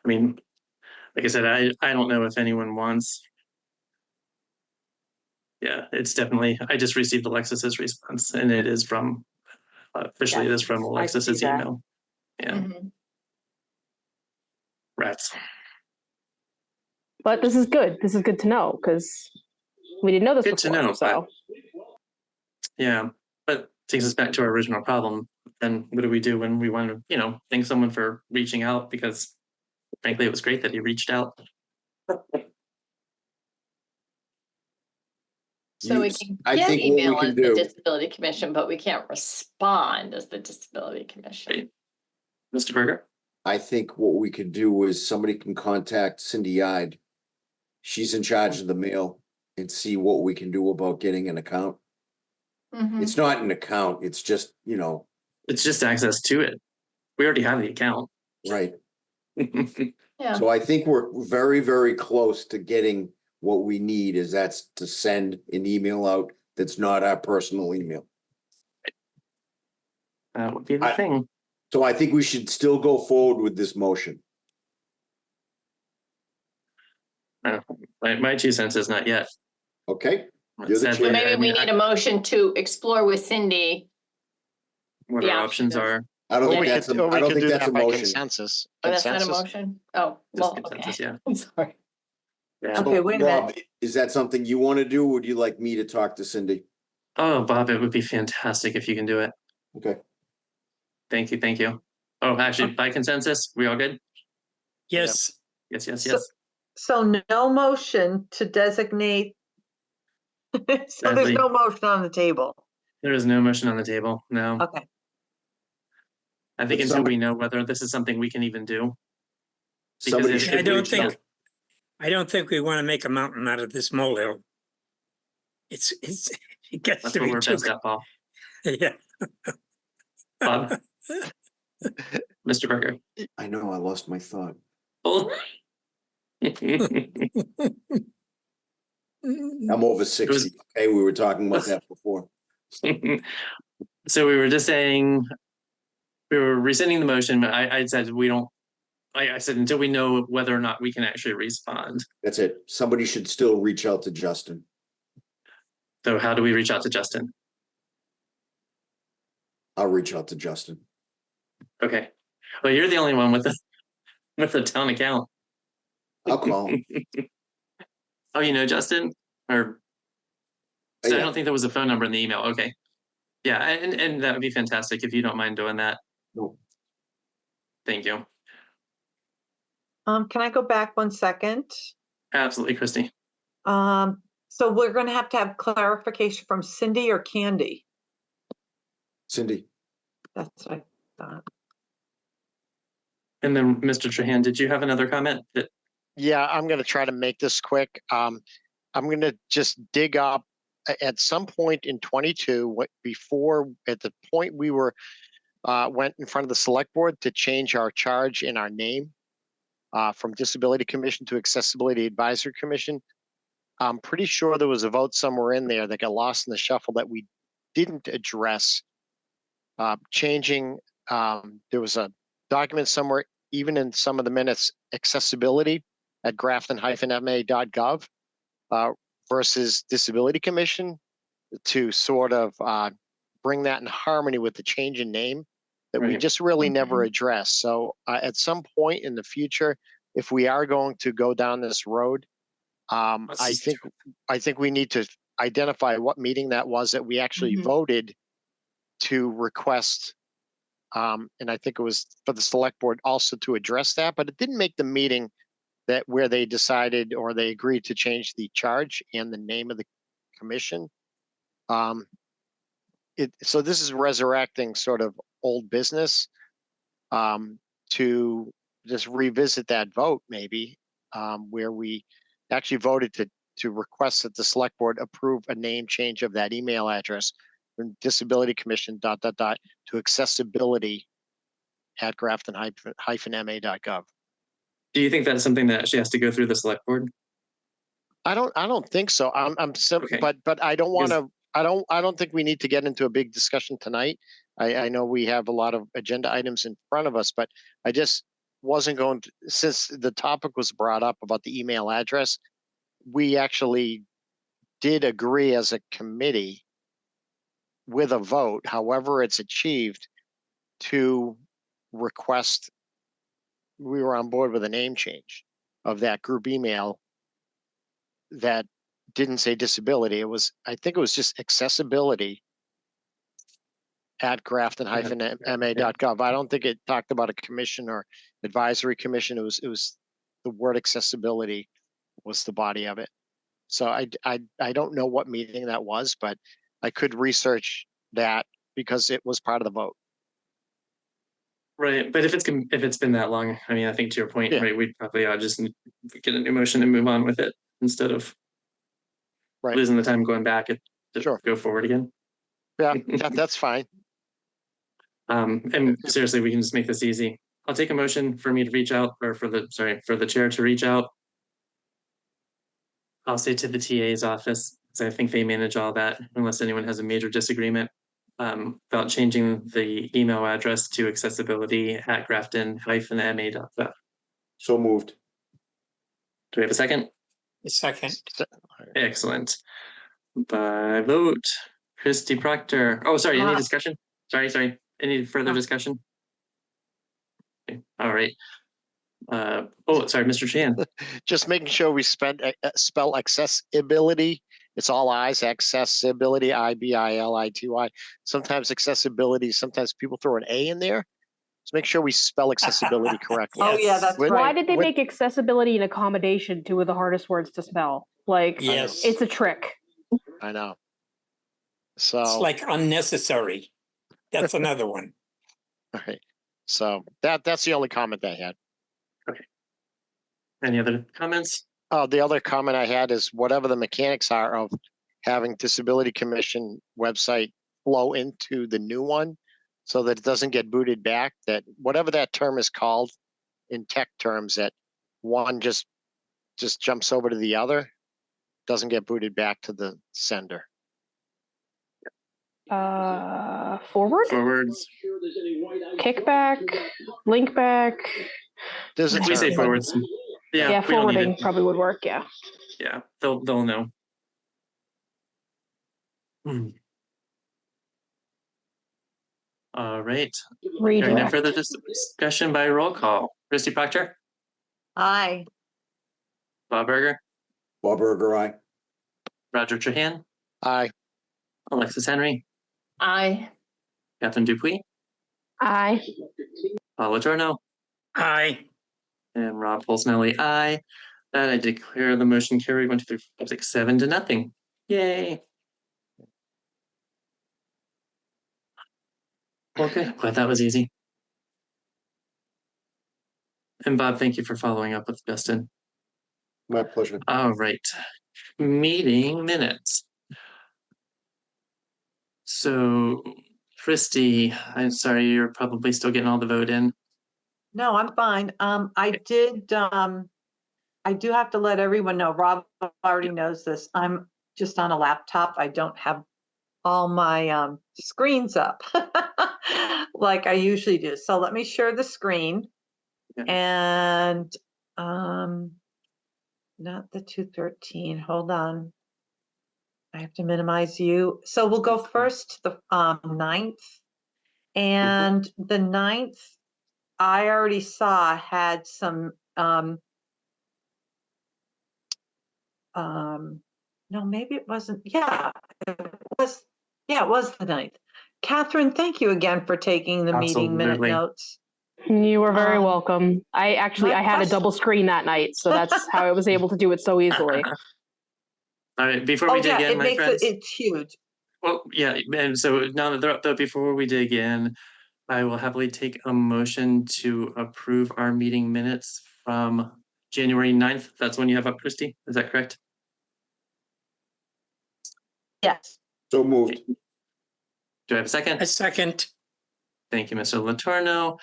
like I said, I don't know if anyone wants. Yeah, it's definitely, I just received Alexis's response and it is from, officially it is from Alexis's that. email. Yeah, Mhm. rats. But this is good. This is good to know because we didn't know this Good to before. know, So Yeah, but takes us back to our original problem. Then what do we do when we want to, thank someone for reaching out? Because frankly, it was great that he reached out. So we You- can I get think what we email can as the do- Disability Commission, but we can't respond as the Disability Commission. Right. Mr. Berger? I think what we could do is somebody can contact Cindy Ide. She's in charge of the mail, and see what we can do about getting an account. Mhm. It's not an account, it's just, It's just access to it. We already have the account. Right. Yeah, So I think we're very, very close to getting what we need, is that's to send an email out that's not our personal email. That would be the I- thing. So I think we should still go forward with this motion. My 2 cents is not yet. Okay? You're the Sadly, chair. maybe I we mean, need a motion to explore with Cindy. what the our options options. are. I don't Or think we that's, could, a- or we I don't could think do that's a that by motion. consensus. Oh, that's not a Consensus. motion? Oh, Just well, consensus, okay. yeah. I'm sorry. Yeah. Okay, wait a Rob, minute. is that something you want to do? Or would you like me to talk to Cindy? Oh, Bob, it would be fantastic if you can do it. Okay. Thank you, thank you. Oh, actually, by consensus, we all good? Yes, Yes, yes, So- yes. So no motion to designate. So there's Sadly. no motion on the table. There is no motion on the table, no. Okay. I think But until somebody- we know whether this is something we can even do. Because Somebody if- should I don't reach out. think, I don't think we want to make a mountain out of this molehill. It's, it gets That's to what be we're too, best at, Paul. yeah. Bob? Mr. Berger? I know, I lost my thought. Oh. I'm over 60. Okay, we were talking about that before. So we were just saying, we were rescinding the motion, but I said we don't, I said until we know whether or not we can actually respond. That's it. Somebody should still reach out to Justin. So how do we reach out to Justin? I'll reach out to Justin. Okay. Well, you're the only one with the town account. I'll call him. Oh, you know Justin? Or so I Yeah. don't think there was a phone number in the email. Okay. Yeah, and that would be fantastic if you don't mind doing that. No. Thank you. Can I go back 1 second? Absolutely, Christy. So we're gonna have to have clarification from Cindy or Candy. Cindy, That's what I thought. And then Mr. Trahan, did you have another comment that Yeah, I'm gonna try to make this quick. I'm gonna just dig up at some point in 22, before, at the point we were, went in front of the select board to change our charge in our name from Disability Commission to Accessibility Advisory Commission. I'm pretty sure there was a vote somewhere in there that got lost in the shuffle that we didn't address. Changing, there was a document somewhere, even in some of the minutes, accessibility at grafton-ma.gov versus Disability Commission, to sort of bring that in harmony with the change in name that we Right. just really never addressed. So at some point in the future, if we are going to go down this road, Let's I just- think we need to identify what meeting that was that we actually Mhm. voted to request. And I think it was for the select board also to address that, but it didn't make the meeting that where they decided or they agreed to change the charge and the name of the commission. So this is resurrecting sort of old business to just revisit that vote maybe, where we actually voted to request that the select board approve a name change of that email address from Disability Commission ... to accessibility at grafton-ma.gov. do you think that's something that actually has to go through the select board? I don't think so. Okay. But I don't want Because- to, I don't think we need to get into a big discussion tonight. I know we have a lot of agenda items in front of us, but I just wasn't going to, since the topic was brought up about the email address, we actually did agree as a committee with a vote, however it's achieved, to request, we were on board with a name change of that group email that didn't say disability. It was, I think it was just accessibility at grafton-ma.gov. I don't think it talked about a commission or advisory commission. It was the word accessibility was the body of it. So I don't know what meeting that was, but I could research that because it was part of the vote. Right, but if it's been that long, I mean, I think to your point, Yeah. right, we probably ought to just get a new motion and move on with it instead of Right. losing the time going back and to Sure. go forward again. Yeah, that's fine. And seriously, we can just make this easy. I'll take a motion for me to reach out, or for the chair to reach out. I'll say to the TA's office, because I think they manage all that, unless anyone has a major disagreement. About changing the email address to accessibility@grafton-ma.gov. So moved. Do we have a second? A second. Excellent. By vote, Christy Proctor. Oh, sorry, any discussion? Sorry. Any further discussion? Okay, all right. Sorry, Mr. Chan. Just making sure we spell accessibility. It's all I's, accessibility, IBILITY. Sometimes accessibility, sometimes people throw an A in there. Just make sure we spell accessibility correctly. Oh, yeah, that's With- Why right. did they with- make accessibility and accommodation two of the hardest words to spell? Like, Yes. it's a trick. I know. It's So, like unnecessary. That's another one. all right. So that's the only comment I had. Any other comments? The other comment I had is whatever the mechanics are of having Disability Commission website flow into the new one so that it doesn't get booted back, that whatever that term is called in tech terms, that one just jumps over to the other, doesn't get booted back to the sender. Forward, Forwards. kickback, link back. There's a We say term. forwards. Yeah, Yeah, we don't need forwarding it. probably would work. Yeah. Yeah, they'll know. All right. Hearing no Redirect. further discussion by roll call. Christy Proctor, Aye. Bob Berger, Bob Berger, aye. Roger Trahan, Aye. Alexis Henry, I, Catherine Dupuis, Aye. Paula Torno, Aye. and Rob Polsnelli, aye. That I declare the motion carried 1, 2, 3, 4, 5, 6, 7 to nothing. Yay. Okay, glad that was easy. And Bob, thank you for following up with Dustin. My pleasure. All right, meeting minutes. So, Christy, I'm sorry, you're probably still getting all the vote in. No, I'm fine. I do have to let everyone know, Rob already knows this. I'm just on a laptop. I don't have all my screens up like I usually do. So let me share the screen. Yeah. And not the 213. Hold on. I have to minimize you. So we'll go first to the 9th. And the 9th, I already saw had some no, maybe it wasn't. Yeah, it was. Yeah, it was the 9th. Catherine, thank you again for taking the meeting minute Absolutely. notes. You were very Um, welcome. I my had a question- double screen that night, so that's how I was able to do it so easily. All right, before Oh we dig yeah, in, it my makes friends. it's huge. Well, yeah, and so now that they're up, though, before we dig in, I will happily take a motion to approve our meeting minutes from January 9th. That's when you have up, Christy. Is that correct? Yes. So moved. Do I have a second? A second. Thank you, Mr. Letourneau.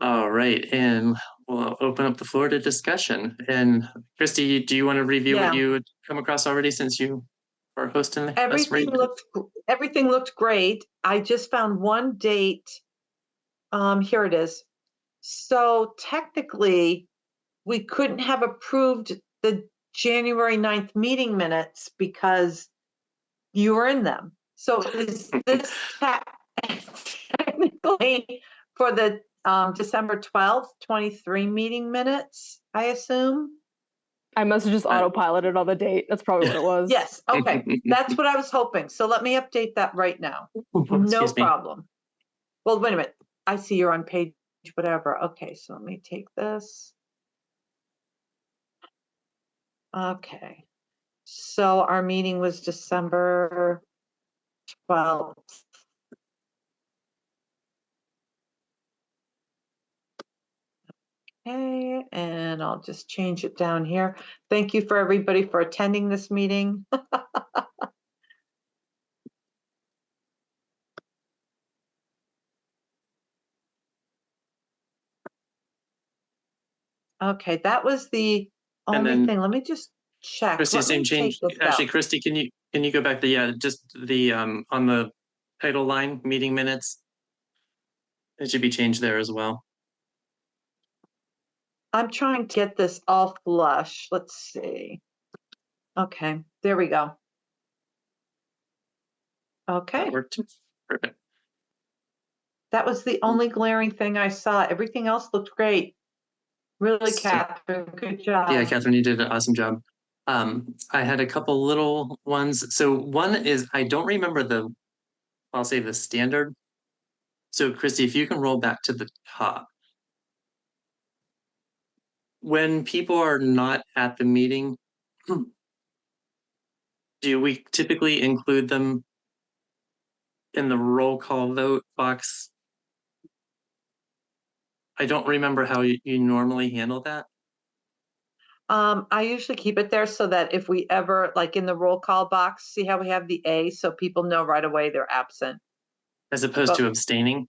All right, and we'll open up the floor to discussion. And Christy, do you want to review what Yeah. you had come across already since you are hosting us? Everything looked great. I just found one date. Here it is. So technically, we couldn't have approved the January 9th meeting minutes because you were in them. So is this technically for the December 12th, 23 meeting minutes, I assume? I must have just autopiloted on the date. That's probably what it was. Yes, okay. That's what I was hoping. So let me update that right now. No Excuse me. problem. Well, wait a minute. I see you're on page whatever. Okay, so let me take this. Okay. So our meeting was December 12th. Okay, and I'll just change it down here. Thank you for everybody for attending this meeting. Okay, that was the And only then- thing. Let me just check. Christy, Let same me change. take this Actually, out. Christy, can you go back to, yeah, just the, on the title line, meeting minutes? It should be changed there as well. I'm trying to get this all flush. Let's see. Okay, there we go. Okay, That worked. Perfect. that was the only glaring thing I saw. Everything else looked great. Really, So- Catherine, good job. Yeah, Catherine, you did an awesome job. I had a couple little ones. So one is, I don't remember I'll say the standard. So Christy, if you can roll back to the top. When people are not at the meeting, do we typically include them in the roll call vote box? I don't remember how you normally handle that. I usually keep it there so that if we ever, like in the roll call box, see how we have the A, so people know right away they're absent. As opposed to But- abstaining,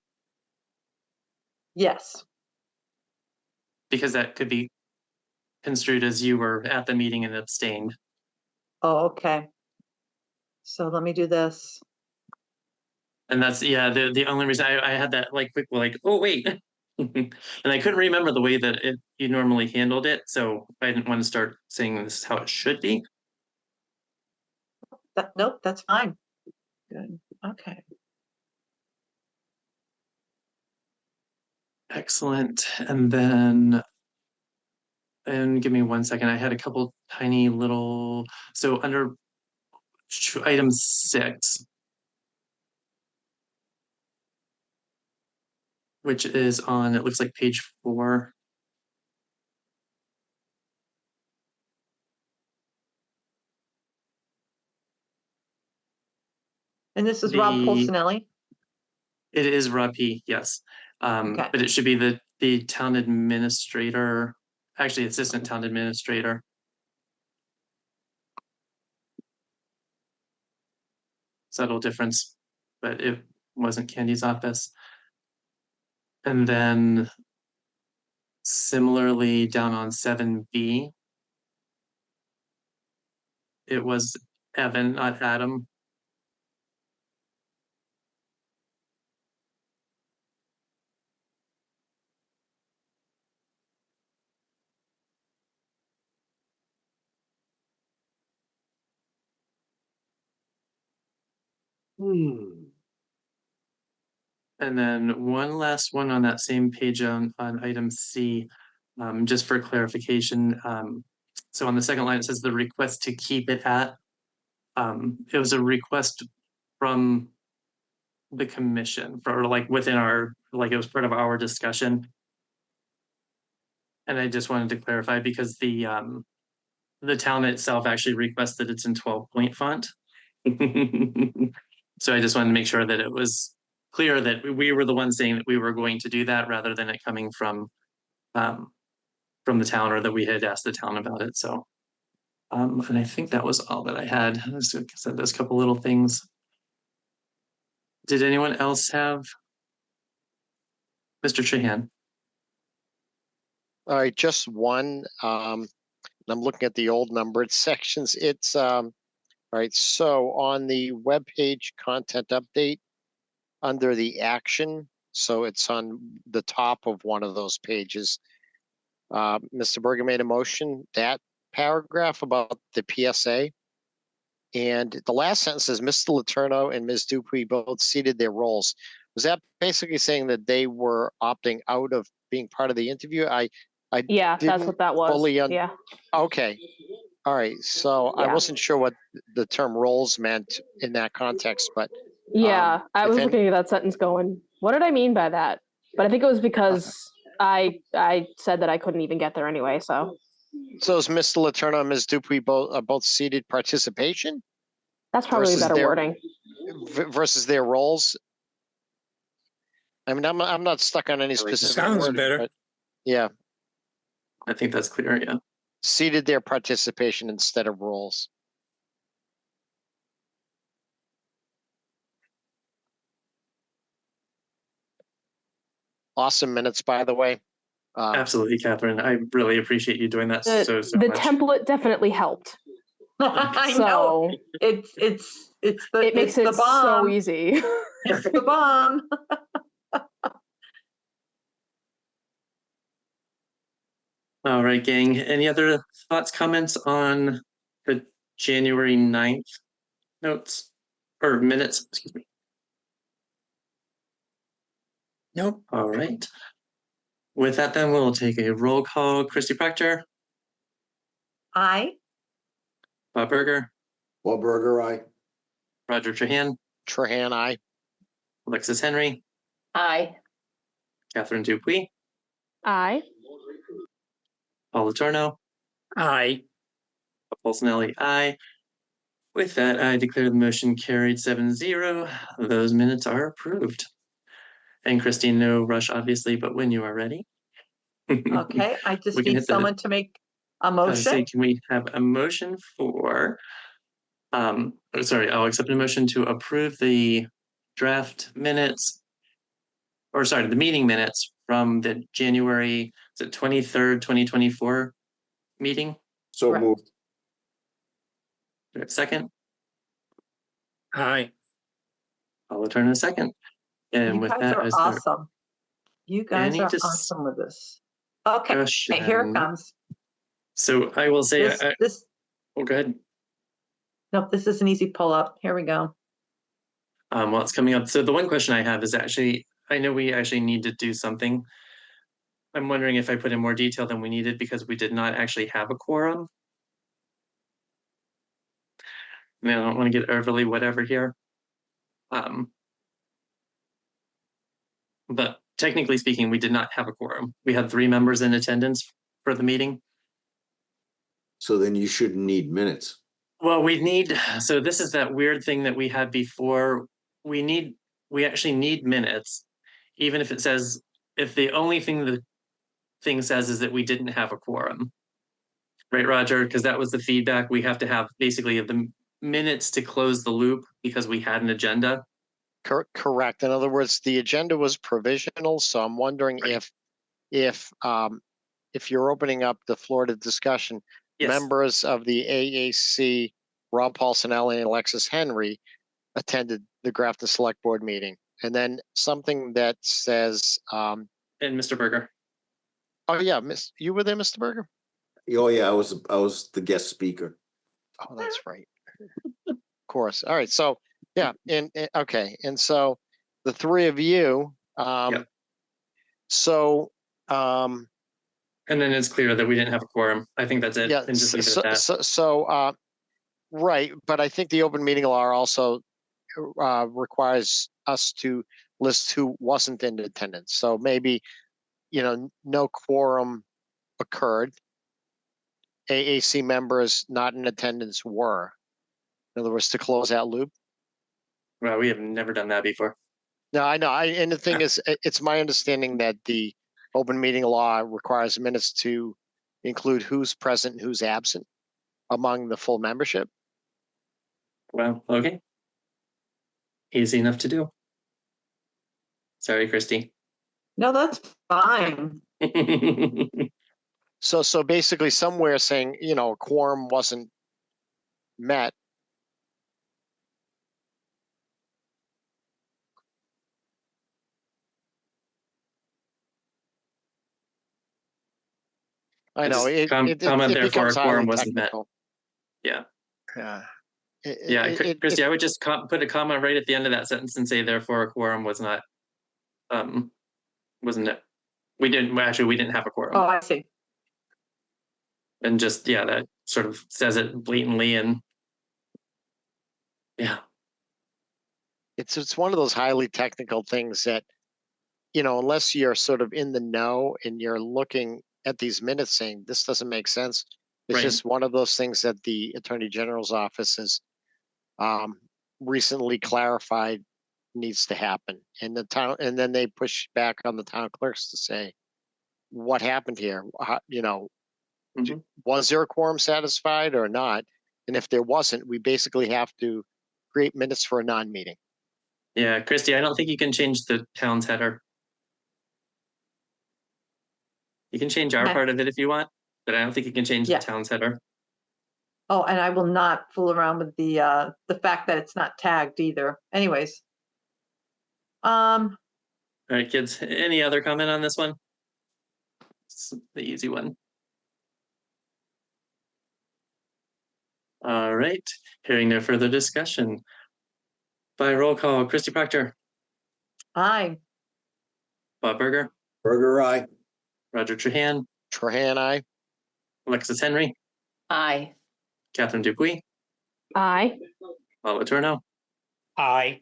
Yes, because that could be construed as you were at the meeting and abstained. oh, okay. So let me do this. And that's, yeah, the only reason I had that like quick, like, oh, wait. And I couldn't remember the way that you normally handled it, so I didn't want to start saying this is how it should be. Nope, that's fine. Good, okay. Excellent. And then, and give me 1 second, I had a couple tiny little, so under item 6, which is on, it looks like page 4. And this is Rob The- Polsinelli? It is Rob P, yes. Okay. But it should be the town administrator, actually assistant town administrator. Subtle difference, but it wasn't Candy's office. And then similarly down on 7B, it was Evan, not Adam. And then one last one on that same page on item C, just for clarification. So on the second line, it says the request to keep it at. It was a request from the commission for like within our, like it was part of our discussion. And I just wanted to clarify because the town itself actually requested it's in 12-point font. So I just wanted to make sure that it was clear that we were the ones saying that we were going to do that rather than it coming from the town, or that we had asked the town about it. So, and I think that was all that I had. So like I said, there's a couple little things. Did anyone else have? Mr. Trahan? All right, just one. I'm looking at the old numbered sections. It's all right. So on the webpage content update, under the action, so it's on the top of one of those pages. Mr. Berger made a motion, that paragraph about the PSA. And the last sentence says, Mr. Letourneau and Ms. Dupuy both ceded their roles. Was that basically saying that they were opting out of being part of the interview? Yeah, that's Didn't what that was. fully Yeah. Okay. All right. So I Yeah. wasn't sure what the term roles meant in that context, but Yeah, I if was any- looking at that sentence going, what did I mean by that? But I think it was because I said that I couldn't even get there anyway, so so is Mr. Letourneau and Ms. Dupuy both ceded participation that's probably versus better their- wording. versus their roles? I mean, I'm not stuck on any specific. Sounds wording, better. but yeah, I think that's clear, yeah. ceded their participation instead of roles. Awesome minutes, by the way. Absolutely, Catherine. I really appreciate you doing that The, so the much. template definitely helped. I know, So it's the, it makes it's the it so bomb. easy. It's the bomb. All right, gang. Any other thoughts, comments on the January 9th notes or minutes? Excuse me. Nope. All right. With that, then we'll take a roll call. Christy Proctor, I, Bob Berger, Bob Burger, aye. Roger Trahan, Trahan, I. Alexis Henry, Aye. Catherine Dupuis, Aye. Paul Letourneau, Aye. Paul Snelly, aye. With that, I declare the motion carried 7-0. Those minutes are approved. And Christine, no rush, obviously, but when you are ready. okay, I just We can need hit the- someone to make a I was motion. saying, can we have a motion for, sorry, I'll accept a motion to approve the draft minutes, or sorry, the meeting minutes from the January, is it 23rd, 2024 meeting? So Correct. moved. Do we have a second? Aye. I'll turn in a second. And You with guys that, are is there awesome. You guys any are awesome with this. Okay, here it discussion? comes. So I will say, This, oh, go ahead. no, this is an easy pull up. Here we go. While it's coming up. So the one question I have is actually, I know we actually need to do something. I'm wondering if I put in more detail than we needed because we did not actually have a quorum. I mean, I don't want to get overly whatever here. But technically speaking, we did not have a quorum. We had 3 members in attendance for the meeting. So then you shouldn't need minutes. Well, so this is that weird thing that we had before. We actually need minutes, even if it says, if the only thing the thing says is that we didn't have a quorum. Right, Roger? Because that was the feedback. We have to have basically the minutes to close the loop because we had an agenda. Correct. In other words, the agenda was provisional, so I'm wondering Right. if you're opening up the floor to discussion, Yes. members of the AAC, Ron Paulsonelli and Alexis Henry, attended the Grafton Select Board meeting. And then something that says, And Mr. Berger. oh yeah, you were there, Mr. Berger? Oh, yeah, I was the guest speaker. Oh, that's right. Of course. All right. So yeah, okay. And so the 3 of you, Yep. so And then it's clear that we didn't have a quorum. I think that's it. yeah, And just leave it at that. so right, but I think the open meeting law also requires us to list who wasn't in attendance. So maybe, no quorum occurred. AAC members not in attendance were. In other words, to close that loop. Well, we have never done that before. No, I know. And the thing is, it's my understanding that the open meeting law requires minutes to include who's present and who's absent among the full membership. Well, okay. Easy enough to do. Sorry, Christy. No, that's fine. So basically somewhere saying, a quorum wasn't met. I know Comment it therefore a becomes quorum highly wasn't met. technical. Yeah. Yeah. Yeah, Christy, I would just put a comma right at the end of that sentence and say, therefore, a quorum was not, wasn't it? We didn't have a quorum. Oh, I see. And just, yeah, that sort of says it blatantly and yeah. It's one of those highly technical things that, unless you're sort of in the know and you're looking at these minutes saying this doesn't make sense, it's Right. just one of those things that the Attorney General's office has recently clarified needs to happen. And then they push back on the town clerks to say, what happened here? Mhm. Was there a quorum satisfied or not? And if there wasn't, we basically have to create minutes for a non-meeting. Yeah, Christy, I don't think you can change the town's header. You can change our Okay. part of it if you want, but I don't think you can change the Yeah. town's header. Oh, and I will not fool around with the fact that it's not tagged either. Anyways. All right, kids, any other comment on this one? It's the easy one. All right, hearing no further discussion. By roll call, Christy Proctor, Aye. Bob Berger, Burger eye. Roger Trahan, Trahan, I. Alexis Henry, Aye. Catherine Dupuis, Aye. Paul Letourneau. Aye.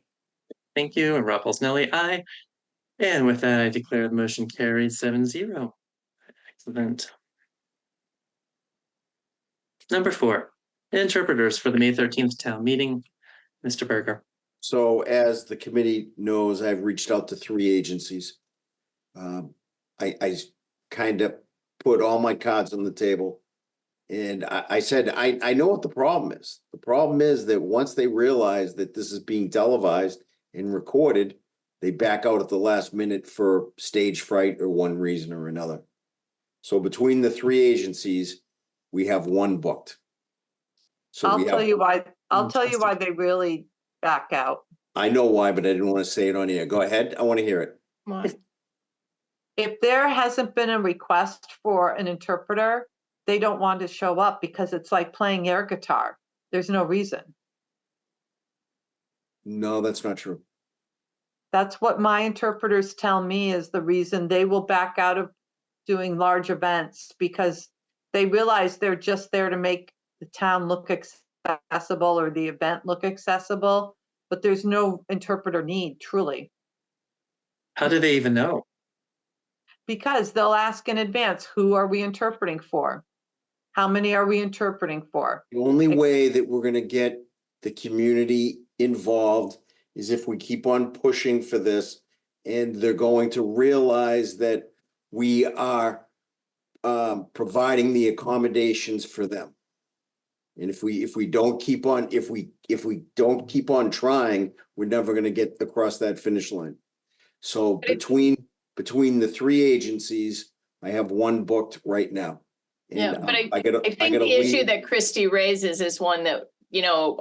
Thank you, and Rob Paulsnelli, aye. And with that, I declare the motion carried 7-0. Excellent. Number 4, interpreters for the May 13th town meeting. Mr. Berger. So as the committee knows, I've reached out to 3 agencies. I kind of put all my cards on the table. And I said, I know what the problem is. The problem is that once they realize that this is being televised and recorded, they back out at the last minute for stage fright or one reason or another. So between the 3 agencies, we have 1 booked. So I'll we tell have, you why, I'll tell you Fantastic. why they really back out. I know why, but I didn't want to say it on here. Go ahead. I want to hear it. What? If there hasn't been a request for an interpreter, they don't want to show up because it's like playing air guitar. There's no reason. No, that's not true. That's what my interpreters tell me is the reason they will back out of doing large events, because they realize they're just there to make the town look accessible or the event look accessible, but there's no interpreter need truly, How do they even know? because they'll ask in advance, who are we interpreting for? How many are we interpreting for? The only way that we're gonna get the community involved is if we keep on pushing for this. And they're going to realize that we are providing the accommodations for them. And if we don't keep on, if we don't keep on trying, we're never gonna get across that finish line. So between the 3 agencies, I have 1 booked right now. Yeah, And but I gotta I think the issue leave. that Christy raises is one that, you know,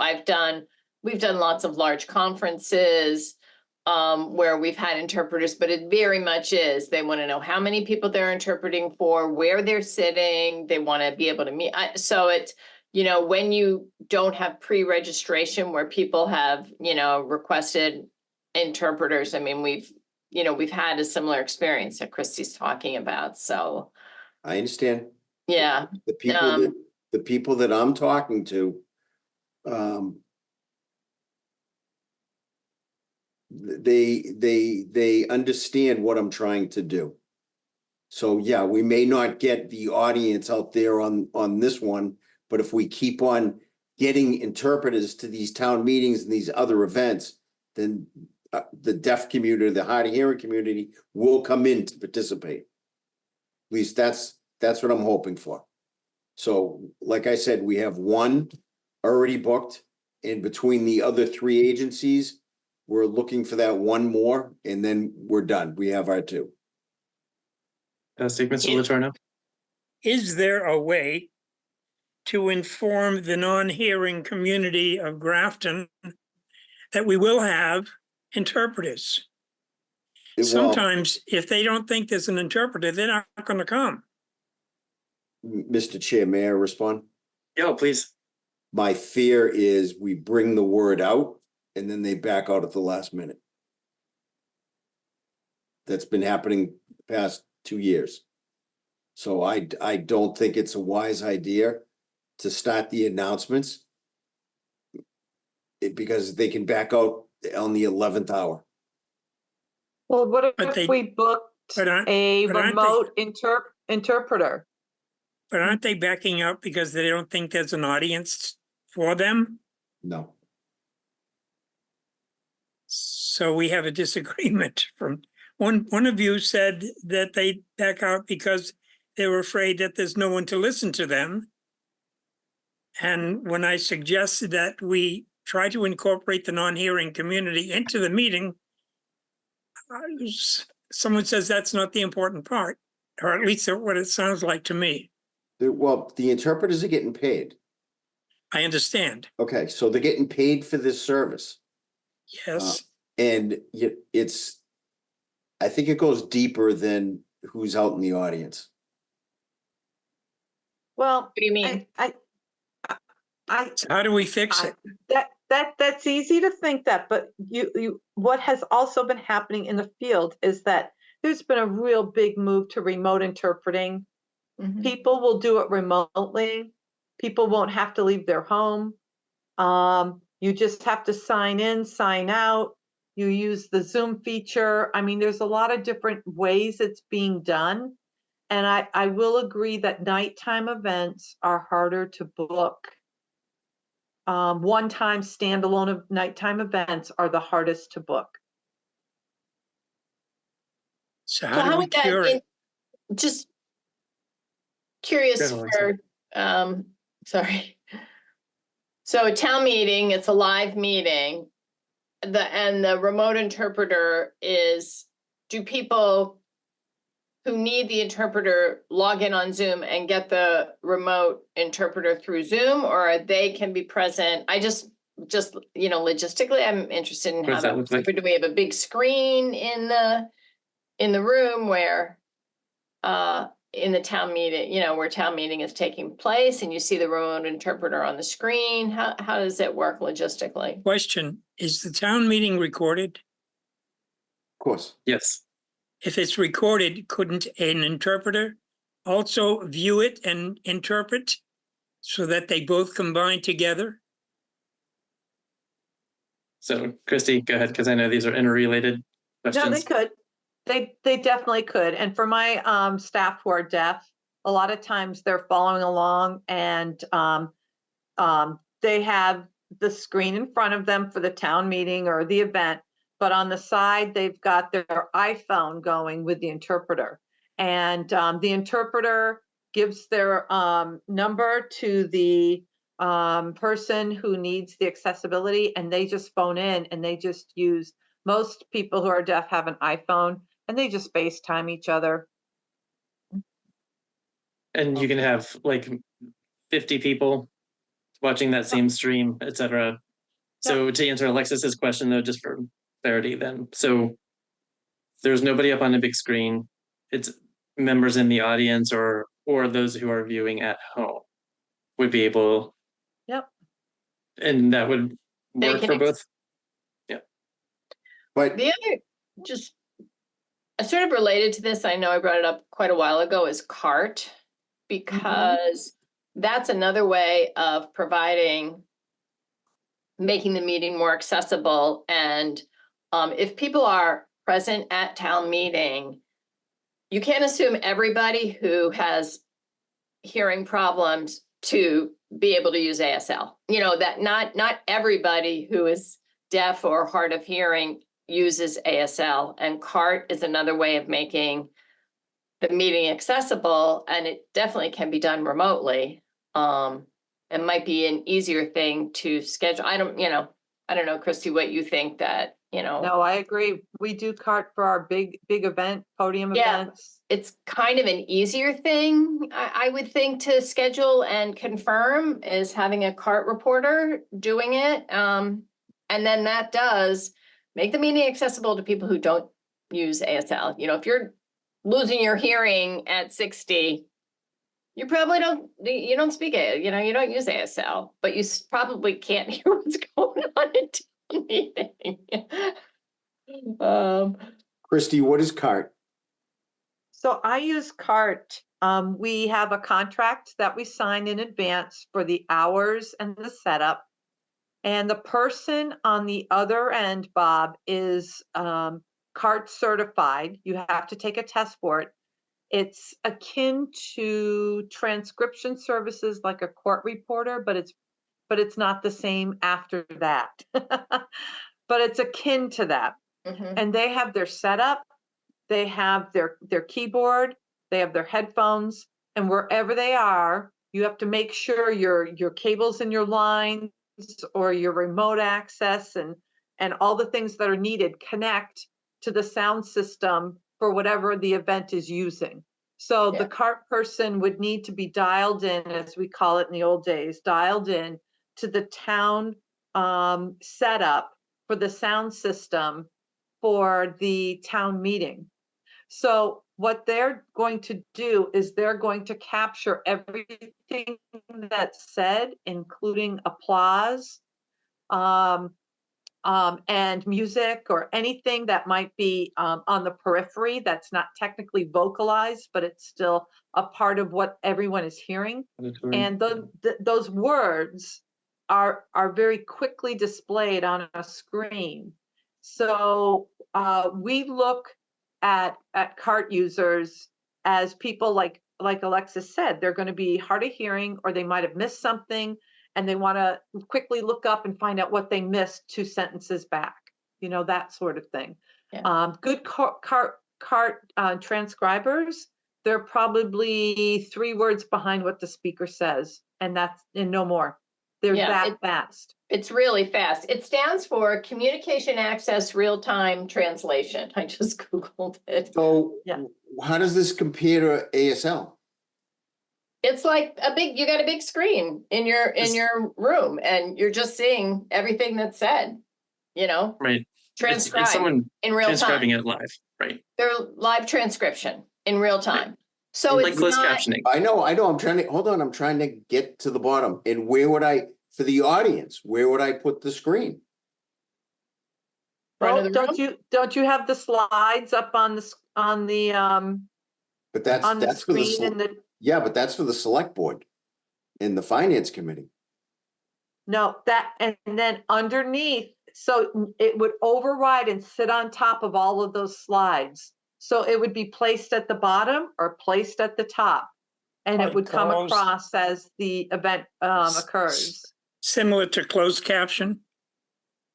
we've done lots of large conferences where we've had interpreters, but it very much is, they want to know how many people they're interpreting for, where they're sitting, they want to be able to meet. So it's, you know, when you don't have pre-registration where people have, you know, requested interpreters, I mean, we've had a similar experience that Christy's talking about, so, I understand. yeah. The people that I'm talking to, they understand what I'm trying to do. So yeah, we may not get the audience out there on this one, but if we keep on getting interpreters to these town meetings and these other events, then the deaf community, the hard of hearing community will come in to participate. At least that's what I'm hoping for. So like I said, we have 1 already booked, and between the other 3 agencies, we're looking for that 1 more, and then we're done. We have our 2. Fantastic, Mr. Yeah. Letourneau. Is there a way to inform the non-hearing community of Grafton that we will have interpreters? Well, Sometimes if they don't think there's an interpreter, they're not going to come. Mr. Chair, may I respond? Yo, please. My fear is we bring the word out and then they back out at the last minute. That's been happening the past 2 years. So I don't think it's a wise idea to start the announcements, because they can back out on the 11th hour. Well, what But they- if we booked but aren't- a but aren't they- remote interpreter? But aren't they backing out because they don't think there's an audience for them? No. So we have a disagreement from one of you said that they back out because they were afraid that there's no one to listen to them. And when I suggested that we try to incorporate the non-hearing community into the meeting, someone says that's not the important part. or at least what it sounds like to me. Well, the interpreters are getting paid. I understand. Okay, so they're getting paid for this service. Yes. And it's, I think it goes deeper than who's out in the audience. Well, What do you mean? I, So how do we fix it? that's easy to think that, but what has also been happening in the field is that there's been a real big move to remote interpreting. Mhm. People will do it remotely. People won't have to leave their home. You just have to sign in, sign out. You use the Zoom feature. I mean, there's a lot of different ways it's being done. And I will agree that nighttime events are harder to book. One-time standalone nighttime events are the hardest to book. So So how do how we would that, cure it? just curious Go ahead, for, sorry. So a town meeting, it's a live meeting. And the remote interpreter is, do people who need the interpreter log in on Zoom and get the remote interpreter through Zoom, or they can be present? I just, logistically, I'm interested in What how does that that look works. like? Do we have a big screen in the room where, in the town meeting, where town meeting is taking place, and you see the remote interpreter on the screen? How does it work logistically? Question, is the town meeting recorded? Of course. Yes. If it's recorded, couldn't an interpreter also view it and interpret so that they both combine together? So Christy, go ahead, because I know these are interrelated No, they questions. could. They definitely could. And for my staff who are deaf, a lot of times they're following along and they have the screen in front of them for the town meeting or the event, but on the side, they've got their iPhone going with the interpreter. And the interpreter gives their number to the person who needs the accessibility, and they just phone in and they just use, most people who are deaf have an iPhone and they just FaceTime each other. And you can have like 50 people watching that same stream, etc. So to answer Alexis's question though, just for clarity then, so there's nobody up on a big screen. It's members in the audience or those who are viewing at home would be able. Yep. And that would They work can for both. But The other, just sort of related to this, I know I brought it up quite a while ago, is CART, because that's another way of making the meeting more accessible. And if people are present at town meeting, you can't assume everybody who has hearing problems to be able to use ASL. That not everybody who is deaf or hard of hearing uses ASL, and CART is another way of making the meeting accessible, and it definitely can be done remotely. It might be an easier thing to schedule. I don't know, Christy, what you think that, No, I agree. We do CART for our big event, podium Yeah. events. It's kind of an easier thing, I would think, to schedule and confirm, is having a CART reporter doing it. And then that does make the meeting accessible to people who don't use ASL. If you're losing your hearing at 60, you probably you don't speak it, you don't use ASL, but you probably can't hear what's going on in the meeting. Christy, what is CART? So I use CART. We have a contract that we sign in advance for the hours and the setup. And the person on the other end, Bob, is CART certified. You have to take a test for it. It's akin to transcription services like a court reporter, but it's not the same after that. But it's akin to that. And they have their setup, they have their keyboard, they have their headphones, and wherever they are, you have to make sure your cables and your lines or your remote access and all the things that are needed connect to the sound system for whatever the event is using. So Yeah. the cart person would need to be dialed in, as we call it in the old days, dialed in to the town setup for the sound system for the town meeting. So what they're going to do is they're going to capture everything that's said, including applause, and music or anything that might be on the periphery that's not technically vocalized, but it's still a part of what everyone is hearing. And those words are very quickly displayed on a screen. So we look at CART users as people like Alexis said, they're going to be hard of hearing, or they might have missed something, and they want to quickly look up and find out what they missed 2 sentences back, that sort of thing. Yeah. Good CART transcribers, they're probably 3 words behind what the speaker says, and no more. They're Yeah, that fast. It's really fast. It stands for Communication Access Real-Time Translation. I just Googled it. So Yeah. how does this compare to ASL? It's like you got a big screen in your room, and you're just seeing everything that's said, Right. It's transcribed someone in real transcribing time. it live, right? They're live transcription in real time. So Like it's closed not, captioning. I know, hold on, I'm trying to get to the bottom. And for the audience, where would I put the screen? front of Oh, the room. don't you have the slides up on the But that's for the, screen in the yeah, but that's for the select board and the finance committee. No, and then underneath, so it would override and sit on top of all of those slides. So it would be placed at the bottom or placed at the top. And it would come Closed. across as the event occurs. Similar to closed caption.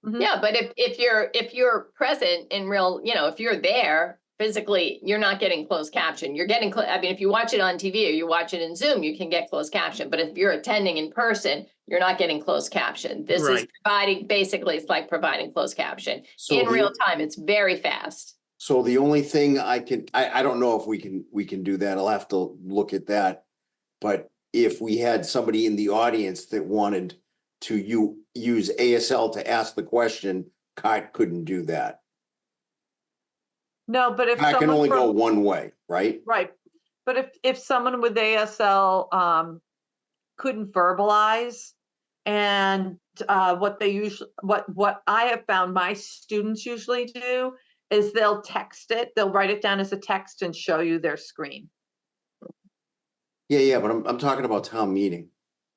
Yeah, but if you're present in real, if you're there physically, you're not getting closed caption. You're getting, I mean, if you watch it on TV or you watch it in Zoom, you can get closed caption. But if you're attending in person, you're not getting closed caption. This is Right. providing, basically, it's like providing closed caption So in the- real time. It's very fast. So the only thing I don't know if we can do that. I'll have to look at that. But if we had somebody in the audience that wanted to use ASL to ask the question, CART couldn't do that. No, but if I can someone only go from, one way, right? right, but if someone with ASL couldn't verbalize, and what they usually, what I have found my students usually do is they'll text it, they'll write it down as a text and show you their screen. Yeah, but I'm talking about town meeting.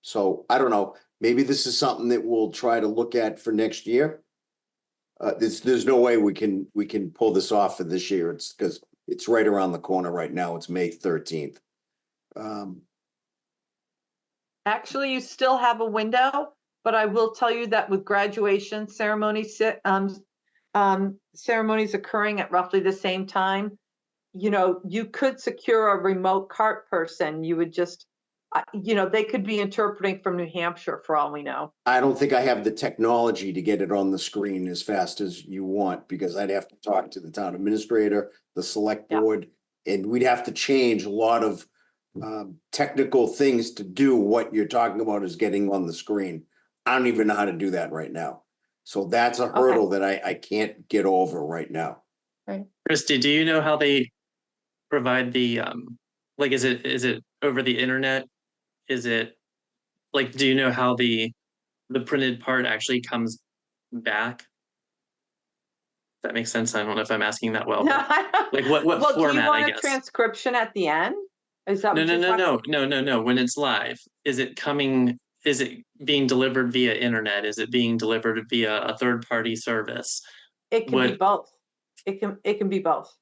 So I don't know, maybe this is something that we'll try to look at for next year. There's no way we can pull this off for this year. It's because it's right around the corner right now. It's May 13th. Actually, you still have a window, but I will tell you that with graduation ceremonies occurring at roughly the same time, you could secure a remote CART person. You would just, they could be interpreting from New Hampshire for all we know. I don't think I have the technology to get it on the screen as fast as you want, because I'd have to talk to the town administrator, the select Yeah. board, and we'd have to change a lot of technical things to do what you're talking about is getting on the screen. I don't even know how to do that right now. So that's a hurdle that I can't get over right now. Christy, do you know how they provide the like, is it over the internet? Is it like, do you know how the printed part actually comes back? That makes sense. I don't know if I'm asking that well. but, like what Well, do you format, want I a guess. transcription at the end? Is that No, what no, you're no, talking- no. When it's live, is it being delivered via internet? Is it being delivered via a third-party service? It can be what- both. It can be both.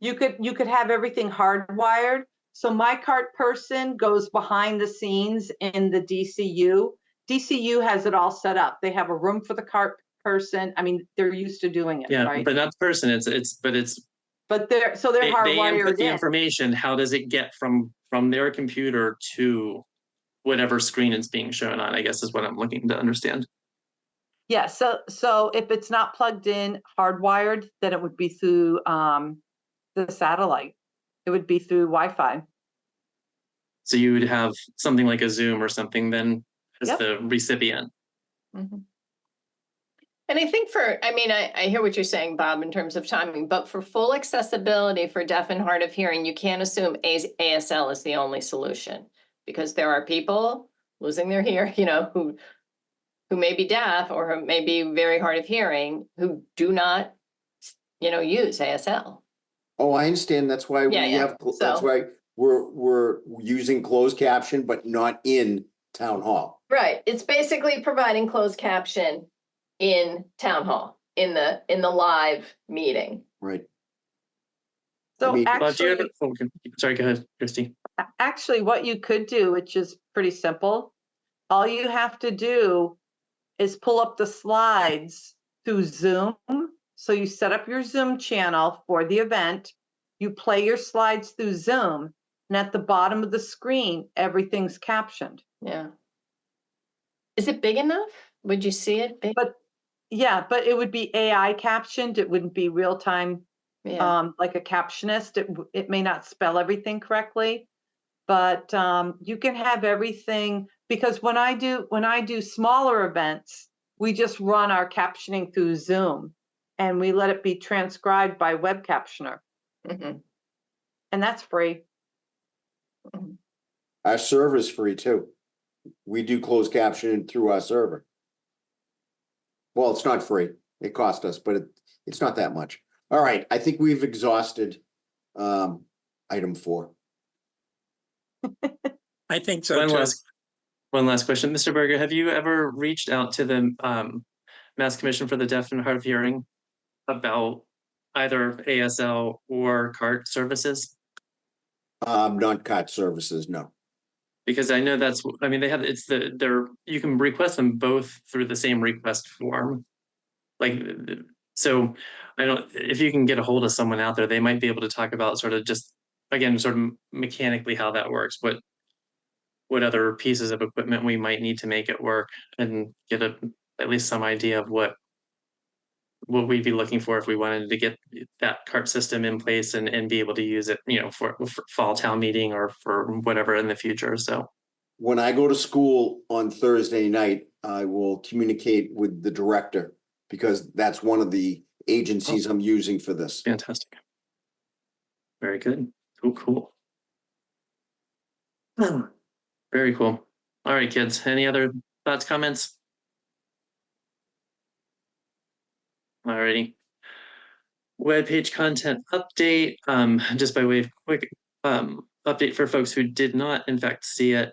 You could have everything hardwired. So my CART person goes behind the scenes in the DCU. DCU has it all set up. They have a room for the CART person. I mean, they're used to doing it, Yeah, right? but not the person. But they're They hardwired input the in. information. How does it get from their computer to whatever screen it's being shown on? I guess is what I'm looking to understand. Yeah, so if it's not plugged in hardwired, then it would be through the satellite. It would be through Wi-Fi. So you would have something like a Zoom or something then as Yep. the recipient. Mhm. And I think I hear what you're saying, Bob, in terms of timing, but for full accessibility for deaf and hard of hearing, you can't assume ASL is the only solution. Because there are people losing their hearing, who may be deaf or who may be very hard of hearing, who do not, use ASL. Oh, I understand. That's why we Yeah, yeah. have, that's So- why we're using closed caption, but not in town hall. Right, it's basically providing closed caption in town hall, in the live meeting. Right. So mean- Bob, do you have actually, sorry, go ahead, Christy. actually what you could do, which is pretty simple, all you have to do is pull up the slides through Zoom. So you set up your Zoom channel for the event, you play your slides through Zoom, and at the bottom of the screen, everything's captioned. Yeah. Is it big enough? Would you see it big? But yeah, but it would be AI captioned. It wouldn't be real time, Yeah, like a captionist. It may not spell everything correctly, but you can have everything, because when I do smaller events, we just run our captioning through Zoom and we let it be transcribed by web captioner, mhm. and that's free. Our server's free too. We do closed captioning through our server. Well, it's not free. It cost us, but it's not that much. All right, I think we've exhausted item 4. I think so One too. last question, Mr. Berger, have you ever reached out to the Mass Commission for the Deaf and Hard of Hearing about either ASL or CART services? Not COT services, no. Because I know they have, you can request them both through the same request form. So if you can get a hold of someone out there, they might be able to talk about sort of just, again, sort of mechanically how that works, what other pieces of equipment we might need to make it work, and get at least some idea of what we'd be looking for if we wanted to get that CART system in place and be able to use it, for fall town meeting or for whatever in the future. So When I go to school on Thursday night, I will communicate with the director, because that's one of the agencies I'm using for this. fantastic. Very good. Cool. Very cool. All right, kids. Any other thoughts, comments? Alrighty. Webpage content update. Just by way of quick update for folks who did not, in fact, see it.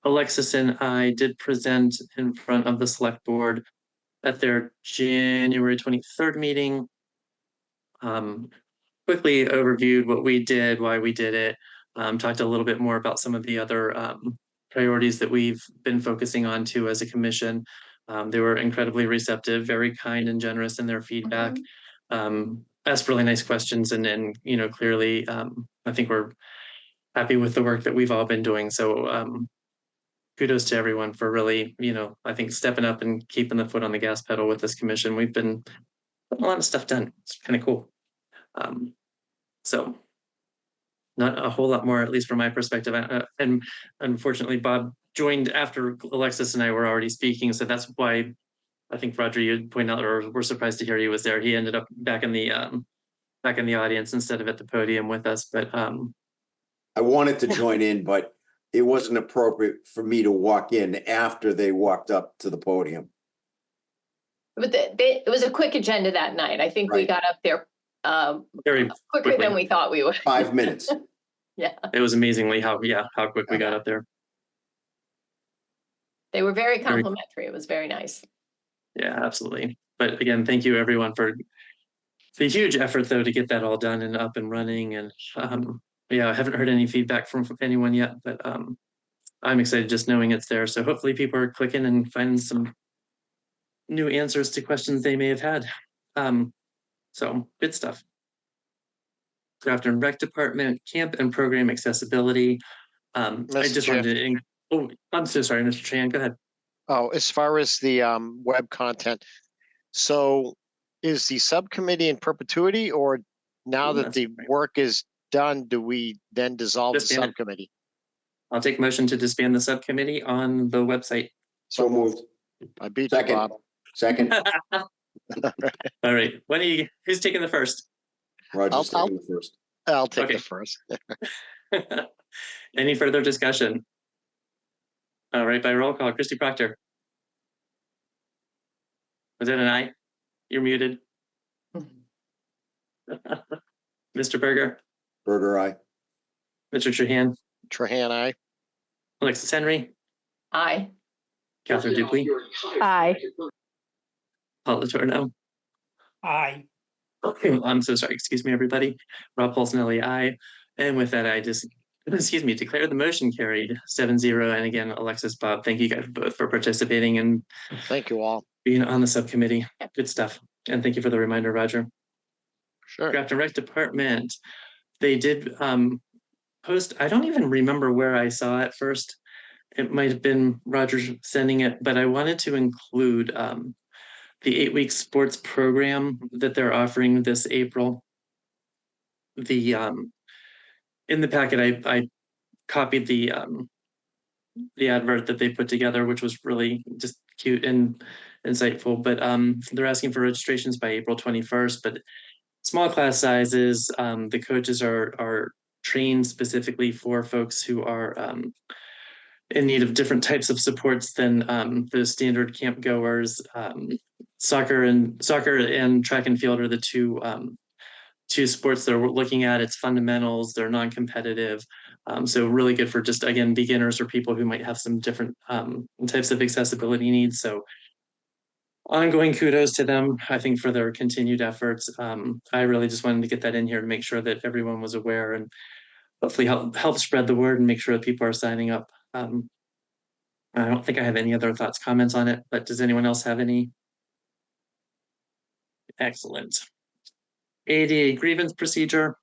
Alexis and I did present in front of the select board at their January 23rd meeting. Quickly overviewed what we did, why we did it, talked a little bit more about some of the other priorities that we've been focusing on too as a commission. They were incredibly receptive, very kind and generous in their feedback. Asked really nice questions, and clearly, I think we're happy with the work that we've all been doing. So kudos to everyone for really, I think stepping up and keeping the foot on the gas pedal with this commission. We've been getting a lot of stuff done. It's kind of cool. So not a whole lot more, at least from my perspective. And unfortunately, Bob joined after Alexis and I were already speaking. So that's why I think Roger, you'd point out, or we're surprised to hear he was there. He ended up back in the audience instead of at the podium with us. But I wanted to join in, but it wasn't appropriate for me to walk in after they walked up to the podium. But it was a quick agenda that night. I think we Right. got up there very quicker quickly. than we thought we would. 5 minutes. Yeah, It was amazingly how quick we got up there. they were very Very- complimentary. It was very nice. Yeah, absolutely. But again, thank you everyone for the huge effort though to get that all done and up and running. And yeah, I haven't heard any feedback from anyone yet, but I'm excited just knowing it's there. So hopefully people are clicking and finding some new answers to questions they may have had. So good stuff. Draft and Rec Department, camp and program accessibility. I Mr. just Chair. wanted to, I'm so sorry, Mr. Chan, go ahead. Oh, as far as the web content, so is the subcommittee in perpetuity, or now that the work is done, do we then dissolve the Disband it. subcommittee? I'll take motion to disband the subcommittee on the website. So moved. I beat you, Second. Bob. Second. All right, who's taking the first? Roger's I'll- taking the first. I'll take Okay. the first. Any further discussion? All right, by roll call, Christy Proctor. Was it an aye? You're muted. Mr. Berger, Berger, aye. Mr. Trahan, Trahan, I. Alexis Henry, Aye. Catherine Dupuy, Aye. Paul Latorno. Aye. Okay, I'm so sorry. Excuse me, everybody. Rob Paulsonelli, aye. And with that, I just, declare the motion carried 7-0. And again, Alexis, Bob, thank you guys both for participating and Thank you all. being on the subcommittee. Good stuff. And thank you for the reminder, Roger. Sure. Draft and Rec Department, they did post, I don't even remember where I saw it first. It might have been Roger sending it, but I wanted to include the 8-week sports program that they're offering this April. The in the packet, I copied the advert that they put together, which was really just cute and insightful. But they're asking for registrations by April 21st. But small class sizes. The coaches are trained specifically for folks who are in need of different types of supports than the standard camp goers. Soccer and track and field are the two sports that we're looking at. It's fundamentals, they're non-competitive. So really good for just, again, beginners or people who might have some different types of accessibility needs. So ongoing kudos to them, I think, for their continued efforts. I really just wanted to get that in here to make sure that everyone was aware and hopefully help spread the word and make sure that people are signing up. I don't think I have any other thoughts, comments on it, but does anyone else have any? Excellent. ADA grievance procedure.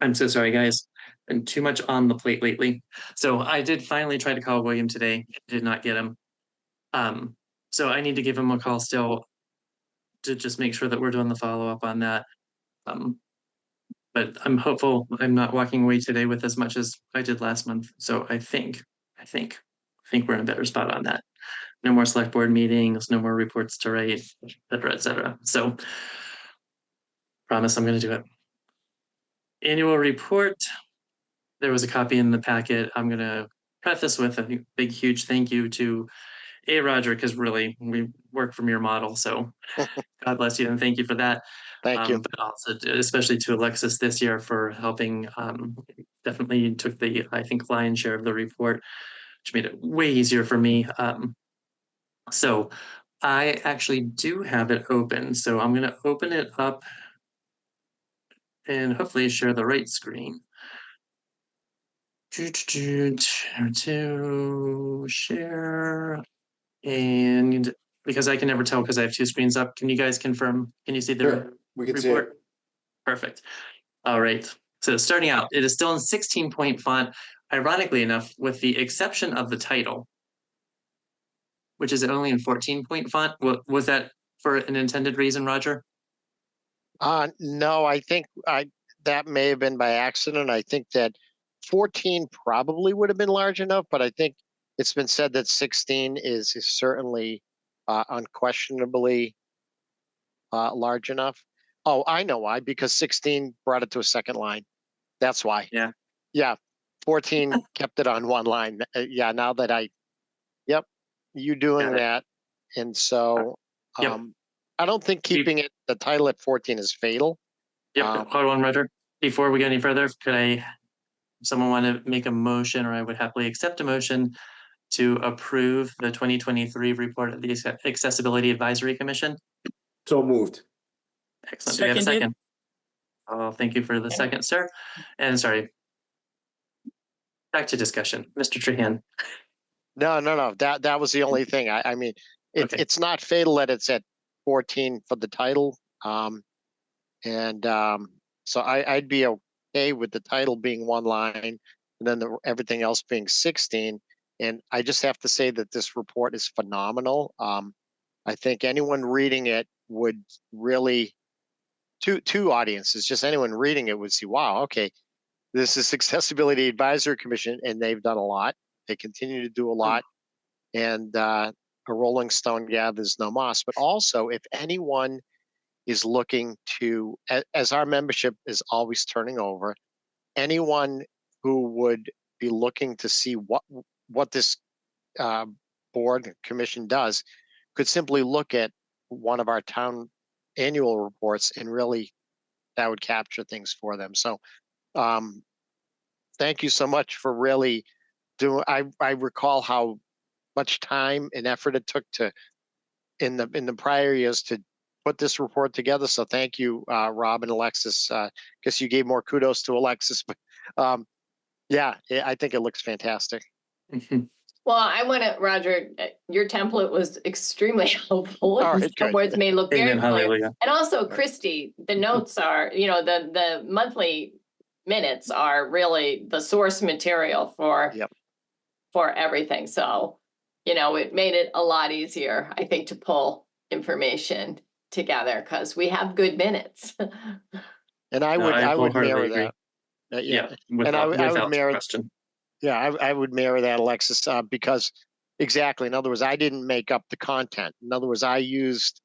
I'm so sorry, guys. Been too much on the plate lately. So I did finally try to call William today, did not get him. So I need to give him a call still to just make sure that we're doing the follow-up on that. But I'm hopeful I'm not walking away today with as much as I did last month. So I think we're in a better spot on that. No more select board meetings, no more reports to write, et cetera, et cetera. So promise I'm going to do it. Annual report. There was a copy in the packet. I'm going to preface with a big, huge thank you to Roger, because really we work from your model. So God bless you and thank you for that. Thank you. But also especially to Alexis this year for helping. Definitely took the, I think, lion's share of the report, which made it way easier for me. So I actually do have it open. So I'm going to open it up and hopefully share the right screen. To share, and because I can never tell because I have two screens up, can you guys confirm? Can you see the Sure, we can see it. report? Perfect. All right. So starting out, it is still in 16-point font, ironically enough, with the exception of the title, which is only in 14-point font. Was that for an intended reason, Roger? No, I think that may have been by accident. I think that 14 probably would have been large enough, but I think it's been said that 16 is certainly unquestionably large enough. Oh, I know why, because 16 brought it to a second line. That's why. Yeah. Yeah. 14 kept it on one line. Yeah. Now that you doing Got it. that. And so Yep. I don't think keeping the title at 14 is fatal. Yep. Hold on, Roger. Before we go any further, someone want to make a motion, or I would happily accept a motion to approve the 2023 report of the Accessibility Advisory Commission? So moved. Excellent. Do we have a Seconded. second? Oh, thank you for the second, sir. And sorry. Back to discussion. Mr. Trahan. No. That was the only thing. I mean, Okay. it's not fatal that it's at 14 for the title. So I'd be okay with the title being one line and then everything else being 16. And I just have to say that this report is phenomenal. I think anyone reading it would really two audiences, just anyone reading it would see, wow, okay, this is Accessibility Advisory Commission, and they've done a lot. They continue to do a lot. And a rolling stone gathers no moss. But also, if anyone is looking to, as our membership is always turning over, anyone who would be looking to see what this board commission does could simply look at one of our town annual reports, and really that would capture things for them. So thank you so much for really doing. I recall how much time and effort it took to in the prior years to put this report together. So thank you, Rob and Alexis. Guess you gave more kudos to Alexis, but yeah, I think it looks fantastic. Well, I want to, Roger, your template was extremely helpful. All right, Some good. words may look very Amen, familiar. hallelujah. And also, Christy, the notes are, the monthly minutes are really the source material for Yep. for everything. So, it made it a lot easier, I think, to pull information together because we have good minutes. And I No, would I mirror wholeheartedly agree. that. Yeah, And I would without mirror, question. yeah, I would mirror that, Alexis, because exactly. In other words, I didn't make up the content. In other words, I used,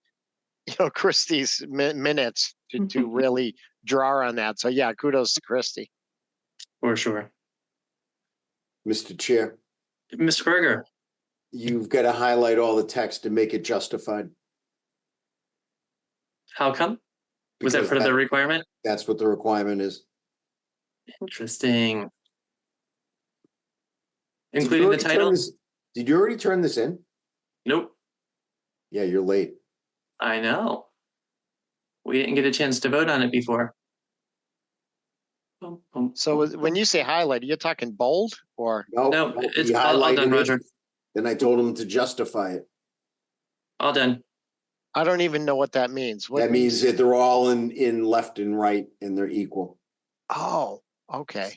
Christie's minutes to really draw on that. So yeah, kudos to Christie. For sure. Mr. Chair, Mr. Berger, you've got to highlight all the text to make it justified. how come? Was that because part of the requirement? That's what the requirement is. Interesting. Did you Including the already turn title? this- Did you already turn this in? Nope. Yeah, you're late. I know. We didn't get a chance to vote on it before. So when you say highlight, you're talking bold or? No, it's he all done, highlighted it. Roger. Then I told him to justify it. All done. I don't even know what that means. What That means that they're all in left and right and they're equal. Oh, okay.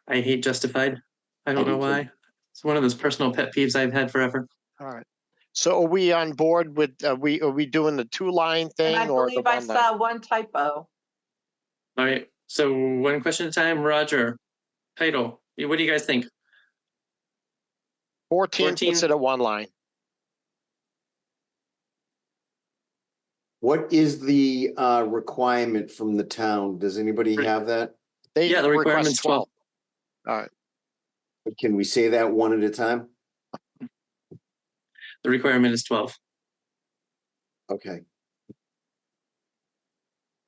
I hate justified. I don't I know do too. why. It's one of those personal pet peeves I've had forever. All right. So are we on board with, are we doing the 2-line thing And I or the believe I 1 line? saw one typo. All right. So one question at a time. Roger, title. What do you guys think? 14 puts 14. it at 1 line. What is the requirement from the town? Does anybody Re- have that? They Yeah, the request requirement's 12. All right. Can we say that one at a time? The requirement is 12. Okay.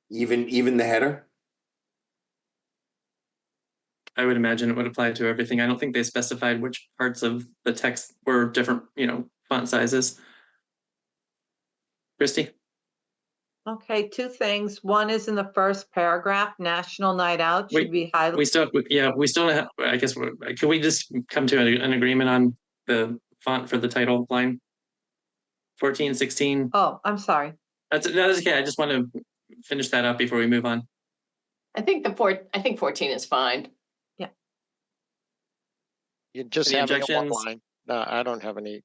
Even the header? I would imagine it would apply to everything. I don't think they specified which parts of the text were different, font sizes. Christy? Okay, 2 things. One is in the first paragraph, National Night Out Wait, should be We highlighted. still have, I guess, can we just come to an agreement on the font for the title line? 14, 16. Oh, I'm sorry. That's okay. I just want to finish that up before we move on. I think 14 is fine. You just Any have it at 1 objections? line. No, I don't have any.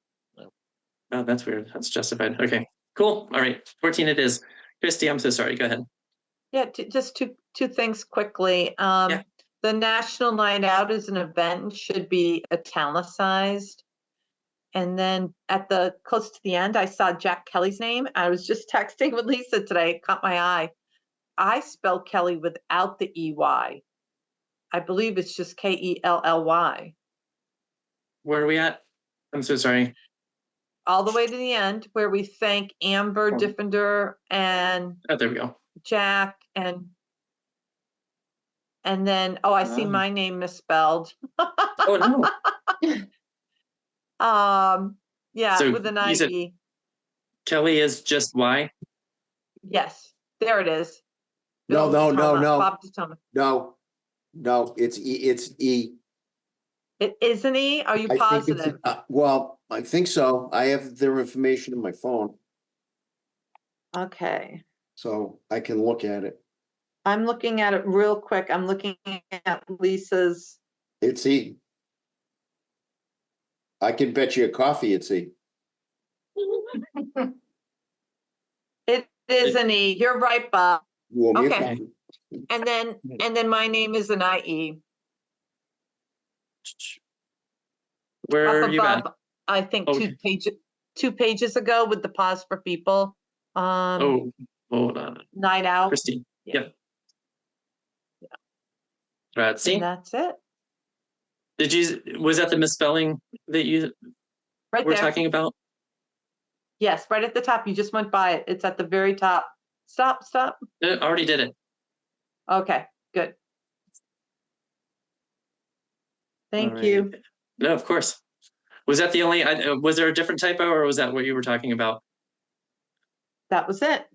Oh, that's weird. That's justified. Okay, cool. All right, 14 it is. Christy, I'm so sorry. Go ahead. Yeah, just two things quickly. Yeah. The National Night Out is an event and should be italicized. And then close to the end, I saw Jack Kelly's name. I was just texting with Lisa today, it caught my eye. I spelled Kelly without the EY. I believe it's just Kelly. Where are we at? I'm so sorry. All the way to the end where we thank Amber Oh. Diffender and Oh, there we go. Jack and then, I see Oh. my name misspelled. Oh, no. Yeah, So with an you said- IE. Kelly is just Y? Yes, there it is. No, Bill no, Detoma, no. Bob Detoma. No, it's E. It isn't E? Are you I think positive? well, I think so. I have their information in my phone, Okay, so I can look at it. I'm looking at it real quick. I'm looking at Lisa's. It's E. I can bet you a coffee it's E. It is an E. You're right, Bob. You want me to Okay. copy? And then my name is an IE. Where Up are you at? above, I think Okay. 2 pages ago with the pause for people. Oh, hold on. Night out. Christine. Yeah. Yep. Grazie. And that's it. Was that the misspelling that you Right were there. talking about? Yes, right at the top. You just went by it. It's at the very top. Stop. I already did it. Okay, good. Thank All you. right. No, of course. Was that the only, was there a different typo or was that what you were talking about? That was it.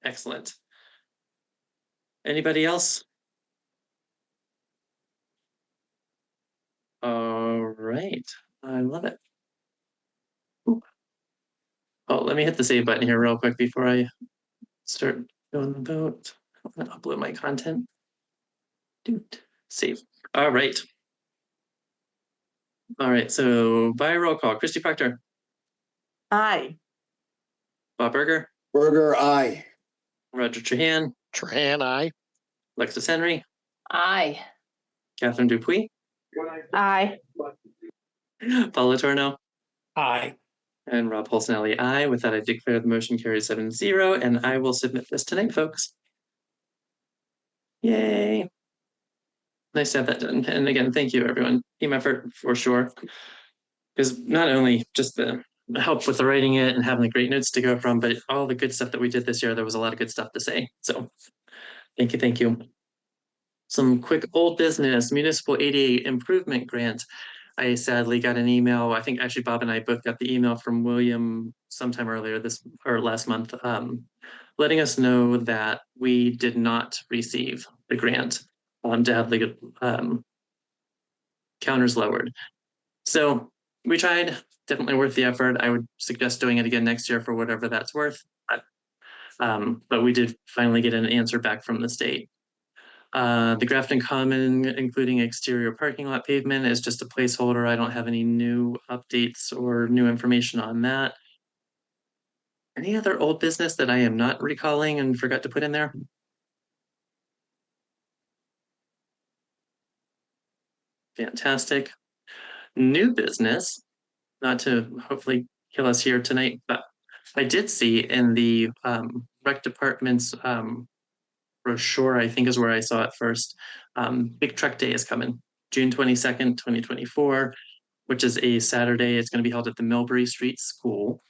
Excellent. Anybody else? All right. I love it. Ooh. Oh, let me hit the save button here real quick before I start doing the vote. I'm gonna upload my content. Dude, save. All right. All right, so by roll call, Christy Proctor, Aye. Bob Berger, Burger, aye. Roger Trahan, Trahan, I. Alexis Henry, Aye. Catherine Dupuis, Aye. Paul Latorno, Aye. and Rob Polsinelli. Aye. With that, I declare the motion carries 7-0, and I will submit this tonight, folks. Yay. Nice to have that done. And again, thank you, everyone. Team effort for sure. Because not only just the help with the writing it and having the great notes to go from, but all the good stuff that we did this year, there was a lot of good stuff to say. So thank you, thank you. Some quick old business, municipal ADA improvement grant. I sadly got an email. I think actually Bob and I both got the email from William sometime earlier last month, letting us know that we did not receive the grant to have the counters lowered. So we tried, definitely worth the effort. I would suggest doing it again next year for whatever that's worth. But we did finally get an answer back from the state. The Grafton Common, including exterior parking lot pavement, is just a placeholder. I don't have any new updates or new information on that. Any other old business that I am not recalling and forgot to put in there? Fantastic. New business, not to hopefully kill us here tonight, but I did see in the rec department's brochure, I think is where I saw it first. Big Truck Day is coming, June 22nd, 2024, which is a Saturday. It's going to be held at the Millbury Street School.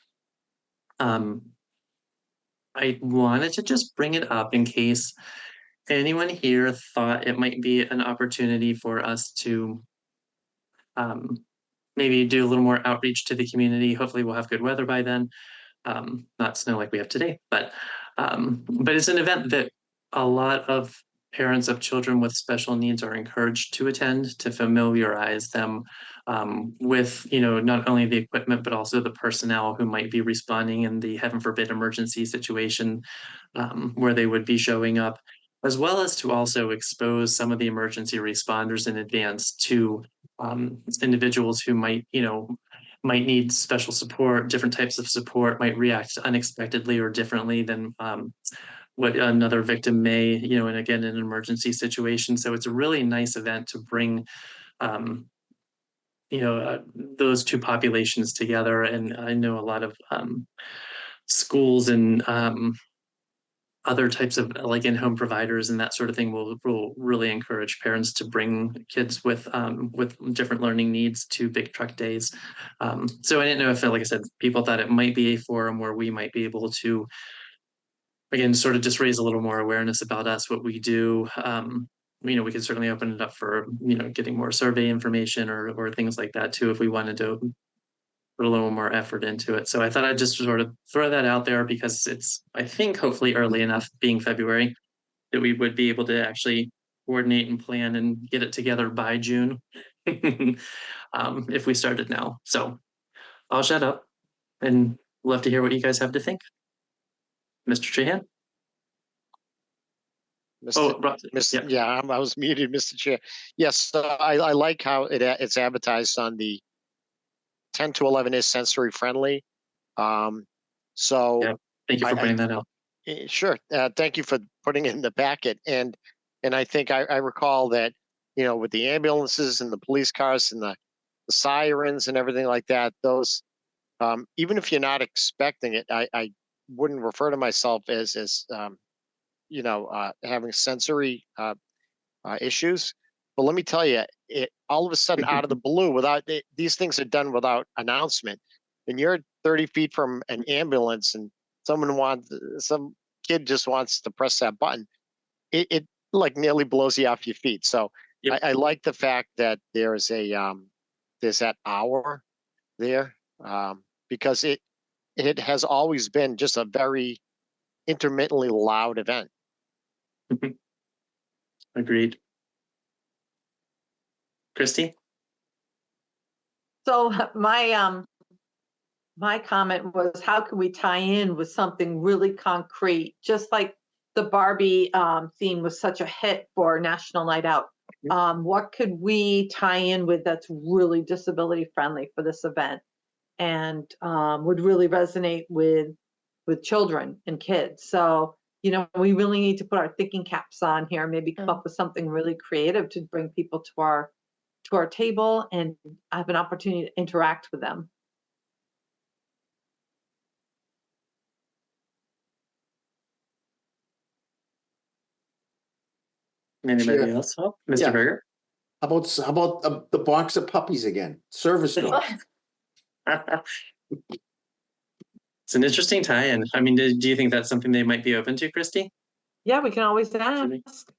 I wanted to just bring it up in case anyone here thought it might be an opportunity for us to maybe do a little more outreach to the community. Hopefully we'll have good weather by then. Not snow like we have today, but it's an event that a lot of parents of children with special needs are encouraged to attend, to familiarize them with, not only the equipment, but also the personnel who might be responding in the heaven forbid emergency situation where they would be showing up, as well as to also expose some of the emergency responders in advance to individuals who might need special support, different types of support, might react unexpectedly or differently than what another victim may, and again, in an emergency situation. So it's a really nice event to bring, those two populations together. And I know a lot of schools and other types of like in-home providers and that sort of thing will really encourage parents to bring kids with different learning needs to Big Truck Days. So I didn't know if, like I said, people thought it might be a forum where we might be able to, again, sort of just raise a little more awareness about us, what we do. We could certainly open it up for, getting more survey information or things like that too, if we wanted to put a little more effort into it. So I thought I'd just sort of throw that out there because it's, I think, hopefully early enough, being February, that we would be able to actually coordinate and plan and get it together by June if we started now. So I'll shut up and love to hear what you guys have to think. Mr. Trahan? Oh, Rob, yeah. Yeah, I was muted, Mr. Chair. Yes, I like how it's advertised on the 10 to 11 is sensory friendly. So Yeah, thank you for pointing that out. Sure. Thank you for putting it in the packet. And I think I recall that, with the ambulances and the police cars and the sirens and everything like that, those, even if you're not expecting it, I wouldn't refer to myself as having sensory issues. But let me tell you, all of a sudden, out of the blue, these things are done without announcement, and you're 30 feet from an ambulance, and some kid just wants to press that button. It like nearly blows you off your feet. So Yep. I like the fact that there's that hour there, because it has always been just a very intermittently loud event. Agreed. Christy? So my comment was, how can we tie in with something really concrete, just like the Barbie theme was such a hit for National Night Out. What could we tie in with that's really disability friendly for this event and would really resonate with children and kids? So, we really need to put our thinking caps on here, maybe come up with something really creative to bring people to our table and have an opportunity to interact with them. Anybody Sure. else? Oh, Mr. Yeah. Berger? How about the box of puppies again? Service dogs. It's an interesting tie-in. I mean, do you think that's something they might be open to, Christy? Yeah, we can always ask.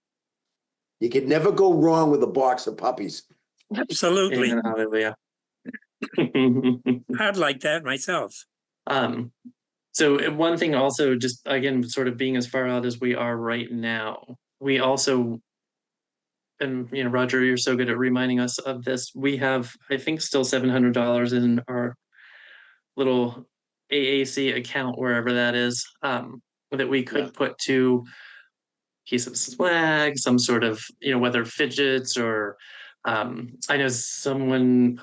You could never go wrong with a box of puppies. Absolutely. Amen, hallelujah. I'd like that myself. So one thing also, just again, sort of being as far out as we are right now, we also, and Roger, you're so good at reminding us of this. We have, I think, still $700 in our little AAC account, wherever that is, that we could put to piece of swag, some sort of, whether fidgets or, I know someone,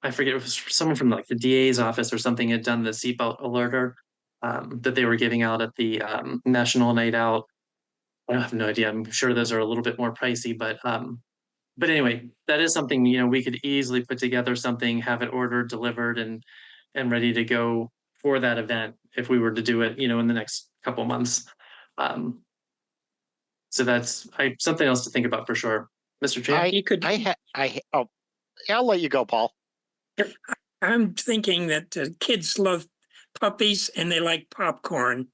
I forget, it was someone from like the DA's office or something had done the seatbelt alerter that they were giving out at the National Night Out. I have no idea. I'm sure those are a little bit more pricey, but anyway, that is something, we could easily put together something, have it ordered, delivered, and ready to go for that event if we were to do it, in the next couple months. So that's something else to think about for sure. Mr. Chair? I'll let you go, Paul. I'm thinking that kids love puppies and they like popcorn.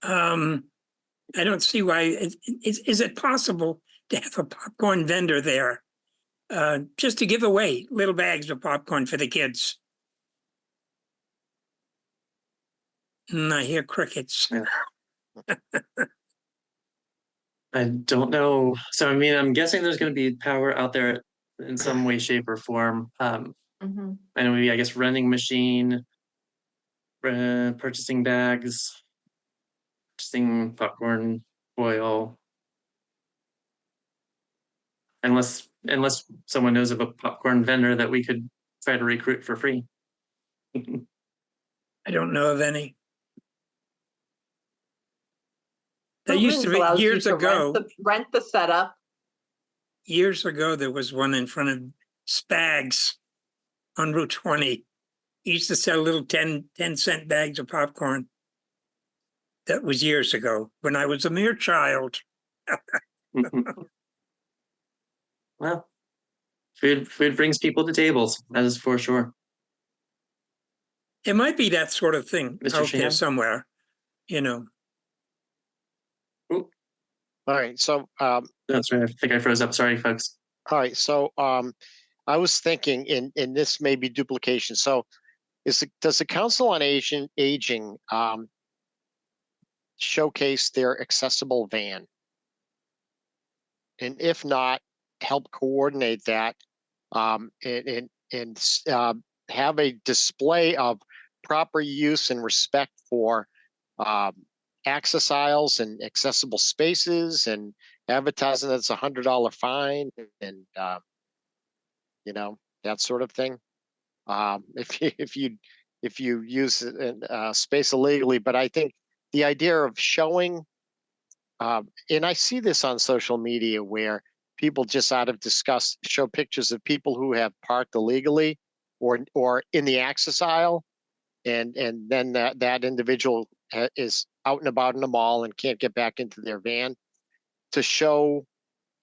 I don't see why. Is it possible to have a popcorn vendor there just to give away little bags of popcorn for the kids? I hear crickets. Yeah. I don't know. So, I mean, I'm guessing there's going to be power out there in some way, shape, or form. And maybe, I guess, vending machine, purchasing bags, purchasing popcorn, oil. Unless someone knows of a popcorn vendor that we could try to recruit for free. I don't know of any. There Blue used to Rings allows be you years to ago. rent the setup. Years ago, there was one in front of Spags on Route 20. He used to sell little 10-cent bags of popcorn. That was years ago when I was a mere child. Well, food brings people to tables. That is for sure. It might be that sort of thing Mr. out there Sheehan? somewhere, All right, so That's right. I think I froze up. Sorry, folks. all right, so I was thinking, in this may be duplication. So, does the Council on Aging showcase their accessible van? And if not, help coordinate that, and have a display of proper use and respect for access aisles and accessible spaces, and advertising that's $100 fine, and that sort of thing. If you use space illegally, but I think the idea of showing, and I see this on social media where people just out of disgust show pictures of people who have parked illegally or in the access aisle, and then that individual is out and about in the mall and can't get back into their van, to show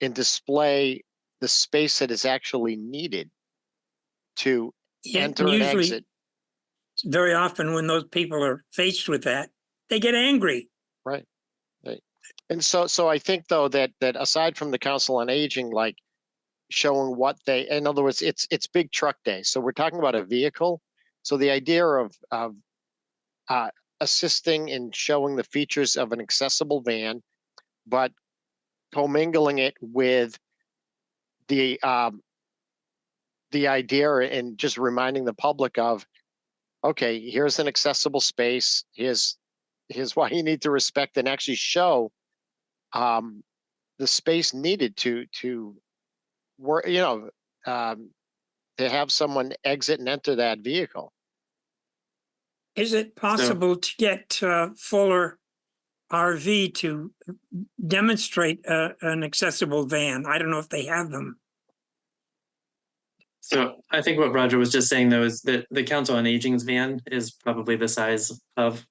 and display the space that is actually needed to Yeah, enter and usually, exit. very often when those people are faced with that, they get angry. Right. And so I think though that aside from the Council on Aging, like showing what they, in other words, it's big truck day. So we're talking about a vehicle. So the idea of assisting in showing the features of an accessible van, but commingling it with the idea and just reminding the public of, okay, here's an accessible space. Here's why you need to respect and actually show the space needed to work, to have someone exit and enter that vehicle. Is it possible to get Fuller RV to demonstrate an accessible van? I don't know if they have them. So I think what Roger was just saying though is that the Council on Aging's van is probably the size of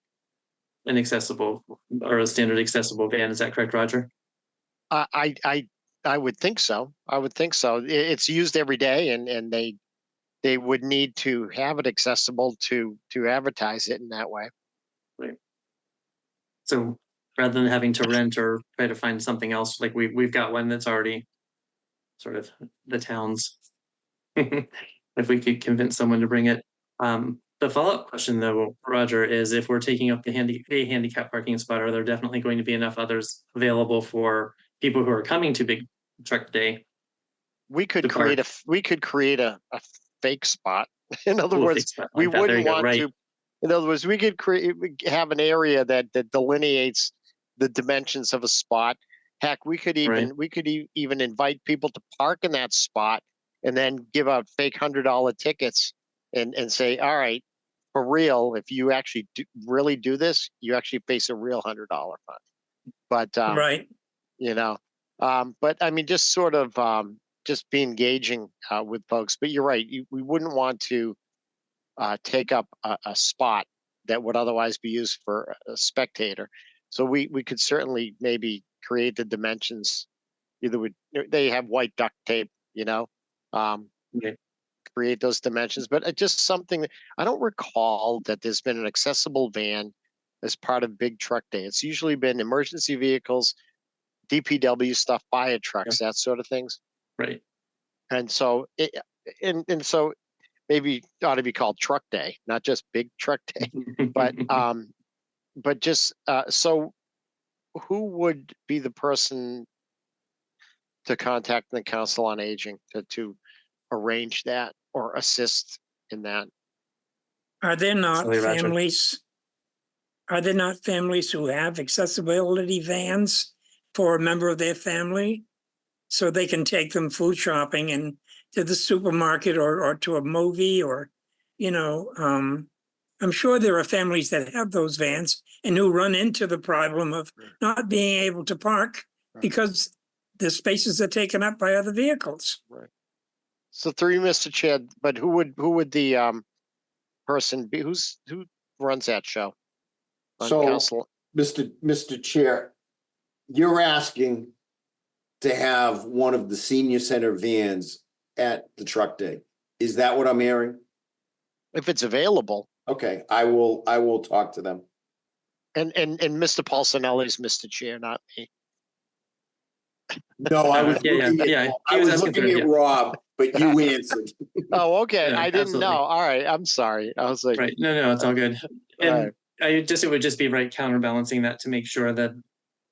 an accessible or a standard accessible van. Is that correct, Roger? I would think so. I would think so. It's used every day, and they would need to have it accessible to advertise it in that way. Right. So rather than having to rent or try to find something else, like we've got one that's already sort of the town's. If we could convince someone to bring it. The follow-up question though, Roger, is if we're taking up a handicap parking spot, are there definitely going to be enough others available for people who are coming to Big Truck Day? We could The create a fake spot. In other words, we wouldn't want to. In other words, we could have an area that delineates the dimensions of a spot. Heck, we could even invite people to park in that spot and then give out fake $100 tickets and say, all right, for real, if you actually really do this, you actually face a real $100 fine. But Right. But I mean, just sort of just be engaging with folks. But you're right, we wouldn't want to take up a spot that would otherwise be used for a spectator. So we could certainly maybe create the dimensions. Either they have white duct tape, create those dimensions, but just something that I don't recall that there's been an accessible van as part of Big Truck Day. It's usually been emergency vehicles, DPW stuff, fire trucks, that sort of things. Right. And so so maybe it ought to be called Truck Day, not just Big Truck Day. But just so who would be the person to contact the Council on Aging to arrange that or assist in that? Are there not Sorry, Roger. families? Are there not families who have accessibility vans for a member of their family, so they can take them food shopping and to the supermarket or to a movie or, I'm sure there are families that have those vans and who run into the problem of not being able to park because the spaces are taken up by other vehicles. Right. So through you, Mr. Chair, but who would the person be? Who runs that show? So, Council? Mr. Chair, you're asking to have one of the senior center vans at the truck day. Is that what I'm hearing? If it's available. Okay, I will talk to them. And Mr. Paulsonelli is Mr. Chair, not me. No, I was Yeah, looking yeah, at, he I was was asking looking for- at Rob, but you answered. Oh, okay. Yeah, I didn't absolutely. know. All right. I'm sorry. I was like, Right. No, it's all good. all And right. it would just be right counterbalancing that to make sure that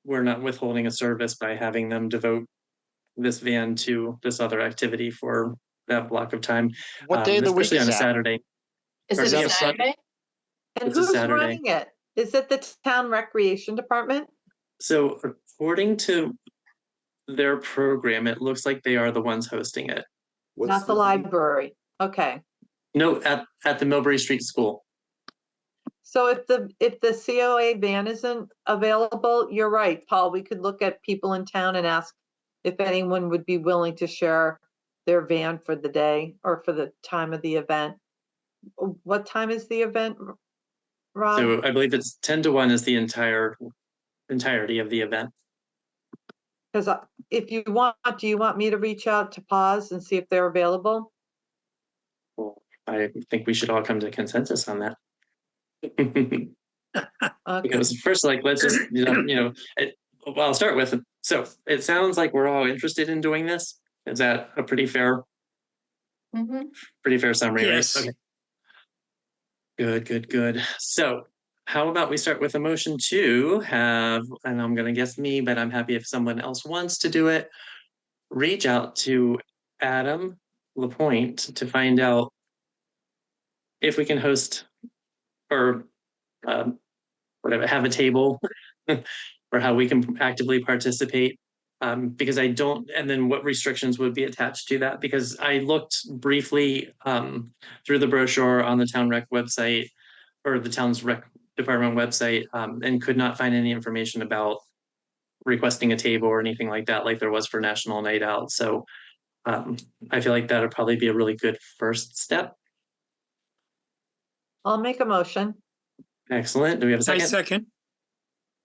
we're not withholding a service by having them devote this van to this other activity for that block of time. What day of the week Especially is on a that? Saturday. Is Or it is a that a Sun- Saturday? And It's a who's Saturday. running it? Is it the town recreation department? So according to their program, it looks like they are the ones hosting it. What's Not the date? library. Okay. No, at the Millbury Street School. So if the COA van isn't available, you're right, Paul, we could look at people in town and ask if anyone would be willing to share their van for the day or for the time of the event. What time is the event, Rob? So I believe it's 10 to 1 is the entirety of the event. Because if you want, do you want me to reach out to Pause and see if they're available? Well, I think we should all come to consensus on that. Okay. Because first, like, let's just, well, I'll start with, so it sounds like we're all interested in doing this. Is that a pretty fair summary, right? Yes. Okay. Good. So how about we start with a motion to have, and I'm gonna guess me, but I'm happy if someone else wants to do it, reach out to Adam Lapointe to find out if we can host or whatever, have a table or how we can actively participate. Because I don't, and then what restrictions would be attached to that? Because I looked briefly through the brochure on the town rec website or the town's rec department website and could not find any information about requesting a table or anything like that, like there was for National Night Out. So I feel like that would probably be a really good first step. I'll make a motion. Excellent. Do we have a I second? second.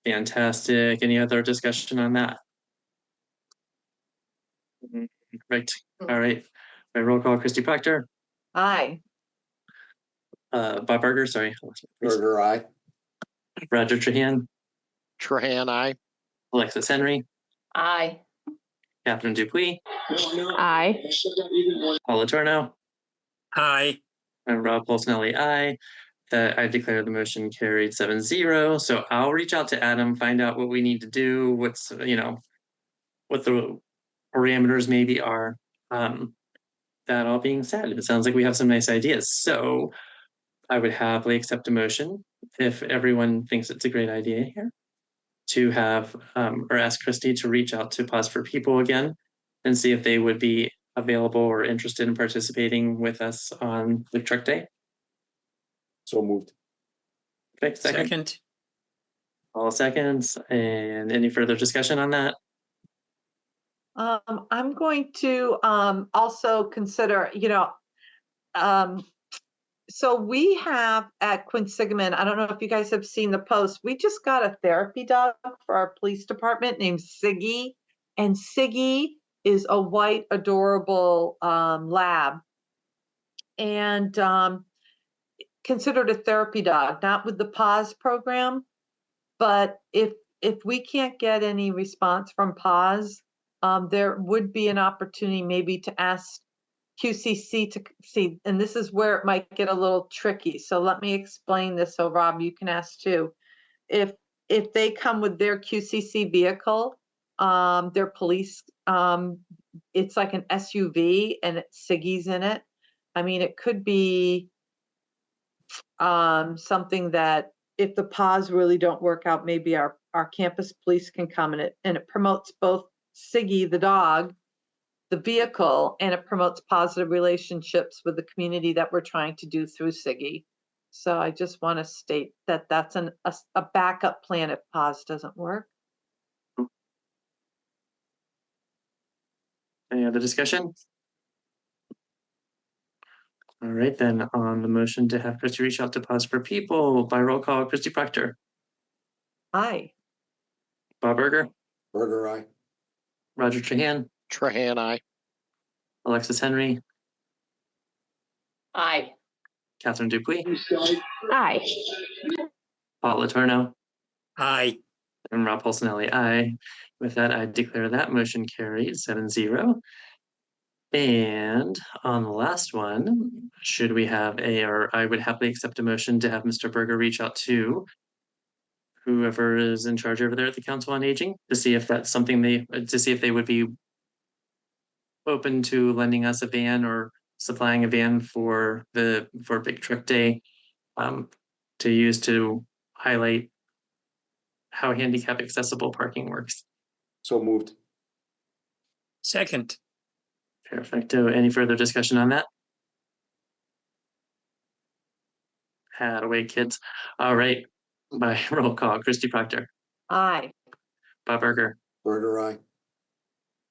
Fantastic. Any other discussion on that? Right. All right. By roll call, Christy Proctor, Aye. Bob Barger, sorry. Burger, aye. Roger Trahan, Trahan, I. Alexis Henry, Aye. Catherine Dupuis, Aye. Paula Torno, Aye. and Rob Polsnelli, aye. That I declare the motion carried 7-0. So I'll reach out to Adam, find out what we need to do, what's, what the parameters maybe are. That all being said, it sounds like we have some nice ideas. So I would happily accept a motion if everyone thinks it's a great idea here to have or ask Christy to reach out to Pause for People again and see if they would be available or interested in participating with us on the truck day. So moved. Okay, second. Second. All seconds. And any further discussion on that? I'm going to also consider, so we have at Quinsigamon, I don't know if you guys have seen the post, we just got a therapy dog for our police department named Siggy. And Siggy is a white, adorable lab. And considered a therapy dog, not with the Pause program. But if we can't get any response from Pause, there would be an opportunity maybe to ask QCC to see, and this is where it might get a little tricky. So let me explain this. So Rob, you can ask too. If they come with their QCC vehicle, their police, it's like an SUV and Siggy's in it. I mean, it could be something that if the Pause really don't work out, maybe our campus police can come and it promotes both Siggy, the dog, the vehicle, and it promotes positive relationships with the community that we're trying to do through Siggy. So I just want to state that that's a backup plan if Pause doesn't work. Any other discussion? All right, then on the motion to have Christy reach out to Pause for People by roll call, Christy Proctor, Aye. Bob Berger, Burger, aye. Roger Trahan, Trahan, I. Alexis Henry, Aye. Catherine Dupuis, Aye. Paula Torno, Aye. and Rob Polsonelli, aye. With that, I declare that motion carried 7-0. And on the last one, should we have or I would happily accept a motion to have Mr. Berger reach out to whoever is in charge over there at the Council on Aging to see if that's something to see if they would be open to lending us a van or supplying a van for Big Truck Day to use to highlight how handicap accessible parking works. So moved. Second. Perfecto. Any further discussion on that? Had away, kids. All right. By roll call, Christy Proctor, Aye. Bob Berger, Burger eye.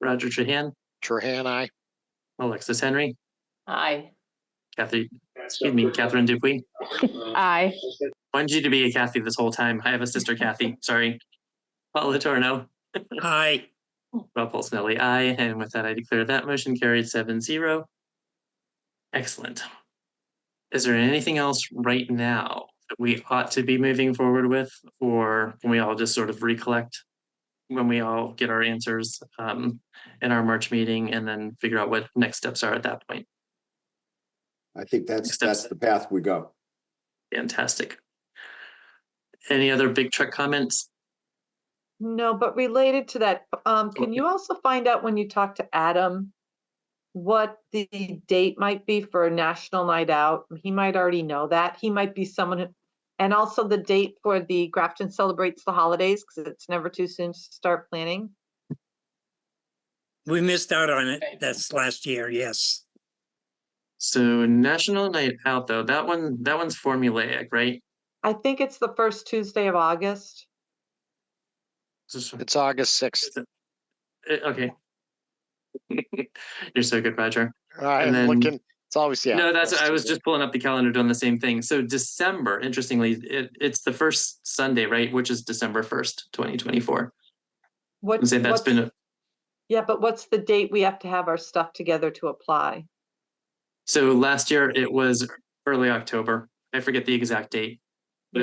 Roger Trahan, Trahan, I. Alexis Henry, Aye. Catherine Dupuy. Aye. Wanted you to be a Kathy this whole time. I have a sister Kathy. Sorry. Paul Latorno, Aye. Rob Paulsnelli, aye. And with that, I declare that motion carried 7-0. Excellent. Is there anything else right now that we ought to be moving forward with, or can we all just sort of recollect when we all get our answers in our March meeting and then figure out what next steps are at that point? I think that's the path we go. Fantastic. Any other big truck comments? No, but related to that, can you also find out when you talk to Adam what the date might be for a national night out? He might already know that. He might be someone, and also the date for the Grafton Celebrates the Holidays, because it's never too soon to start planning. We missed out on it. That's last year, yes. So National Night Out, though, that one's formulaic, right? I think it's the first Tuesday of August. It's August 6th. Okay. You're so good, Roger. I'm then- looking, it's always, yeah. No, that's, first I was Tuesday. just pulling up the calendar doing the same thing. So December, interestingly, it's the first Sunday, right? Which is December 1st, 2024. What, And say that's what's- been, yeah, but what's the date we have to have our stuff together to apply? so last year it was early October. I forget the exact date, but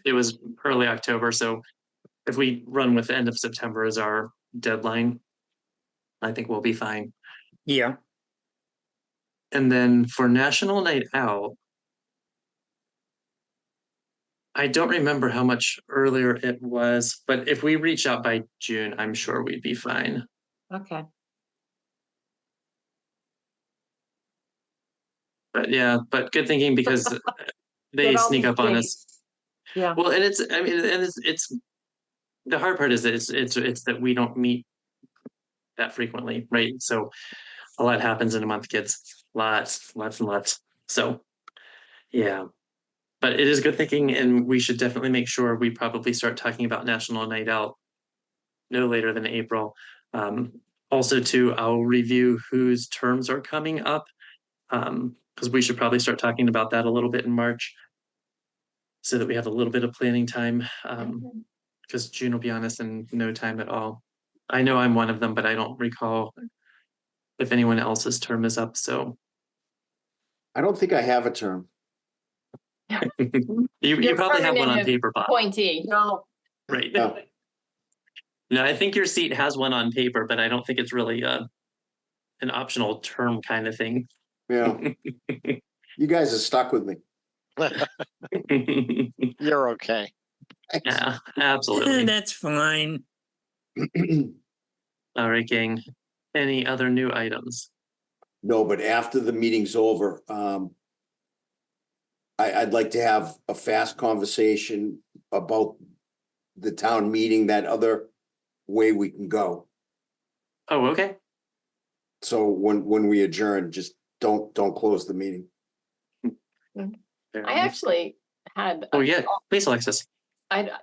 it was early October. So if we run with the end of September as our deadline, I think we'll be fine. Yeah. And then for National Night Out, I don't remember how much earlier it was, but if we reach out by June, I'm sure we'd be fine. Okay. But yeah, but good thinking because they Get all sneak these up on us. dates. Yeah, Well, and it's the hard part is that it's that we don't meet that frequently, right? So a lot happens in a month, kids. Lots and lots. So yeah. But it is good thinking, and we should definitely make sure we probably start talking about National Night Out no later than April. Also too, I'll review whose terms are coming up. Because we should probably start talking about that a little bit in March so that we have a little bit of planning time. Because June will be on us in no time at all. I know I'm one of them, but I don't recall if anyone else's term is up. So I don't think I have a term. you You're probably have one on permanent paper, Bob, Appointee. no, right? No. No, I think your seat has one on paper, but I don't think it's really an optional term kind of thing. Yeah. You guys are stuck with me. You're okay. Yeah, absolutely. That's fine. All right, gang. Any other new items? No, but after the meeting's over, I'd like to have a fast conversation about the town meeting, that other way we can go. Oh, okay. So when we adjourn, just don't close the meeting. Fair I enough. actually had. Oh, yeah. Please, Alexis.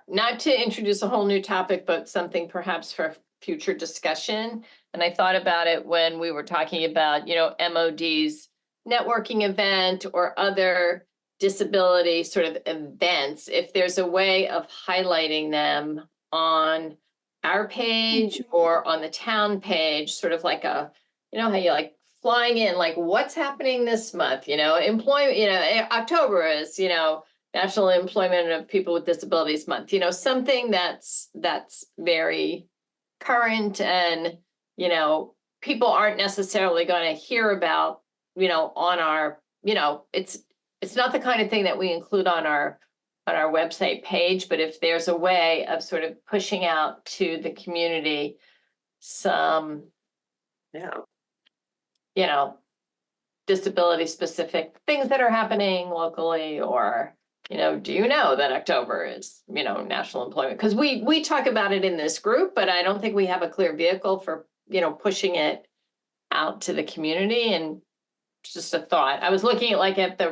Not to introduce a whole new topic, but something perhaps for future discussion. And I thought about it when we were talking about, MOD's networking event or other disability sort of events. If there's a way of highlighting them on our page or on the town page, sort of like how you like flying in, like what's happening this month, employment, October is, National Employment of People with Disabilities Month, something that's very current and, people aren't necessarily going to hear about, on our, it's not the kind of thing that we include on our website page, but if there's a way of sort of pushing out to the community some, Yeah. disability specific things that are happening locally, or do you know that October is, National Employment? Because we talk about it in this group, but I don't think we have a clear vehicle for, pushing it out to the community. And just a thought, I was looking at at the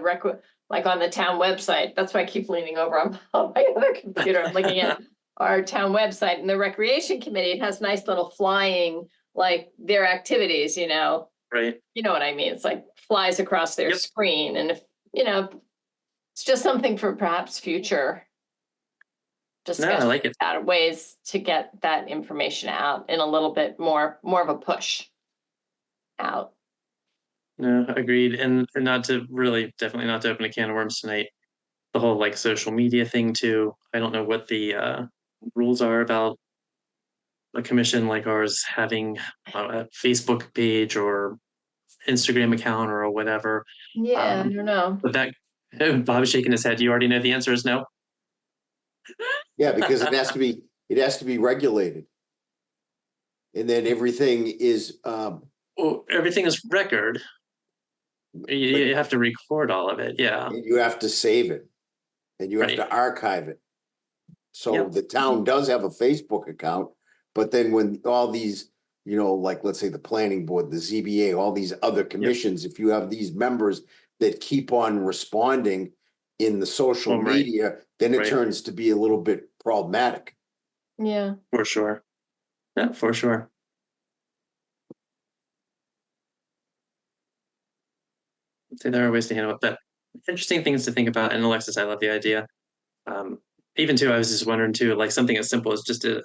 like on the town website. That's why I keep leaning over on on my other computer. I'm looking at our town website, and the recreation committee, it has nice little flying, like their activities, Right. you know what I mean? It's like flies across their Yep. screen, and if, it's just something for perhaps future No, I discussion, like it. ways to get that information out in a little bit more of a push out. No, agreed. And not to really, definitely not to open a can of worms tonight. The whole like social media thing too. I don't know what the rules are about a commission like ours having a Facebook page or Instagram account or whatever. Yeah, I Um, don't know. But that Bob is shaking his head. You already know the answer is no. Yeah, because it has to be regulated. And then everything is, Well, everything is record. You have to record all of it. Yeah. and you have to save it. And you have Right. to archive it. So Yep. the town does have a Facebook account, but then when all these, like, let's say the planning board, the ZBA, all these other commissions, if you have these members that keep on responding in the social Oh, right. media, then it Right. turns to be a little bit problematic. Yeah. For sure. Yeah, for sure. So there are ways to handle it, but interesting things to think about. And Alexis, I love the idea. Even too, I was just wondering too, like something as simple as just a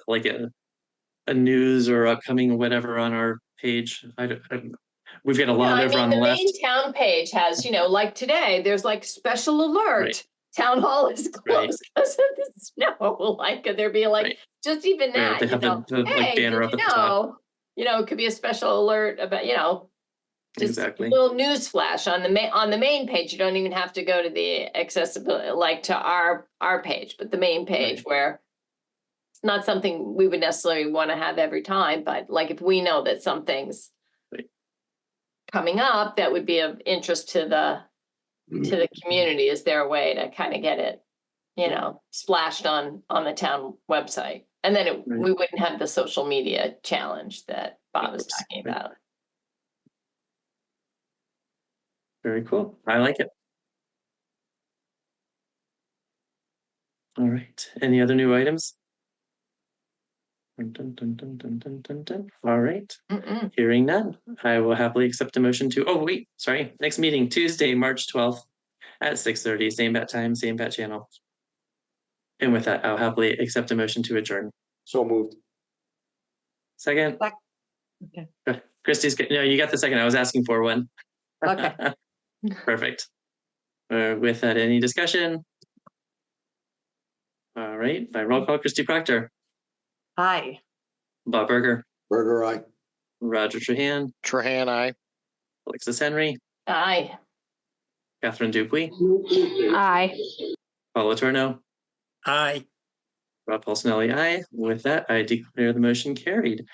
news or upcoming whatever on our page. We've got a lot I over mean, on the the left. main town page has, like today, there's like special alert. Right. Town hall is Right. closed because of the snow. Like, could there be like, Right. just even Right, that, they have the, like, hey, did banner you up at the top. know, it could be a special alert about, just a Exactly. little news flash on the main page. You don't even have to go to the accessibility, like to our page, but the main page where it's not something we would necessarily want to have every time, but like if we know that something's Right. coming up, that would be of interest to the community. Is there a way to kind of get it, splashed on the town website? And then Right. we wouldn't have the social media challenge that Bob was talking Right. about. Very cool. I like it. All right. Any other new items? Dun, dun, dun, dun, dun, dun, dun, dun. All right. Mm-mm. Hearing none, I will happily accept a motion to, oh, wait, sorry. Next meeting, Tuesday, March 12th at 6:30, same bat time, same bat channel. And with that, I'll happily accept a motion to adjourn. So moved. Second. Okay. Christie's, no, you got the second. I was asking for one. Okay. Perfect. With that, any discussion? All right, by roll call, Christy Proctor, Hi. Bob Berger, Burger eye. Roger Trahan, Trahan, I. Alexis Henry, Aye. Catherine Dupuy, Aye. Paolo Torno, Aye. Rob Paulsonelli, aye. With that, I declare the motion carried.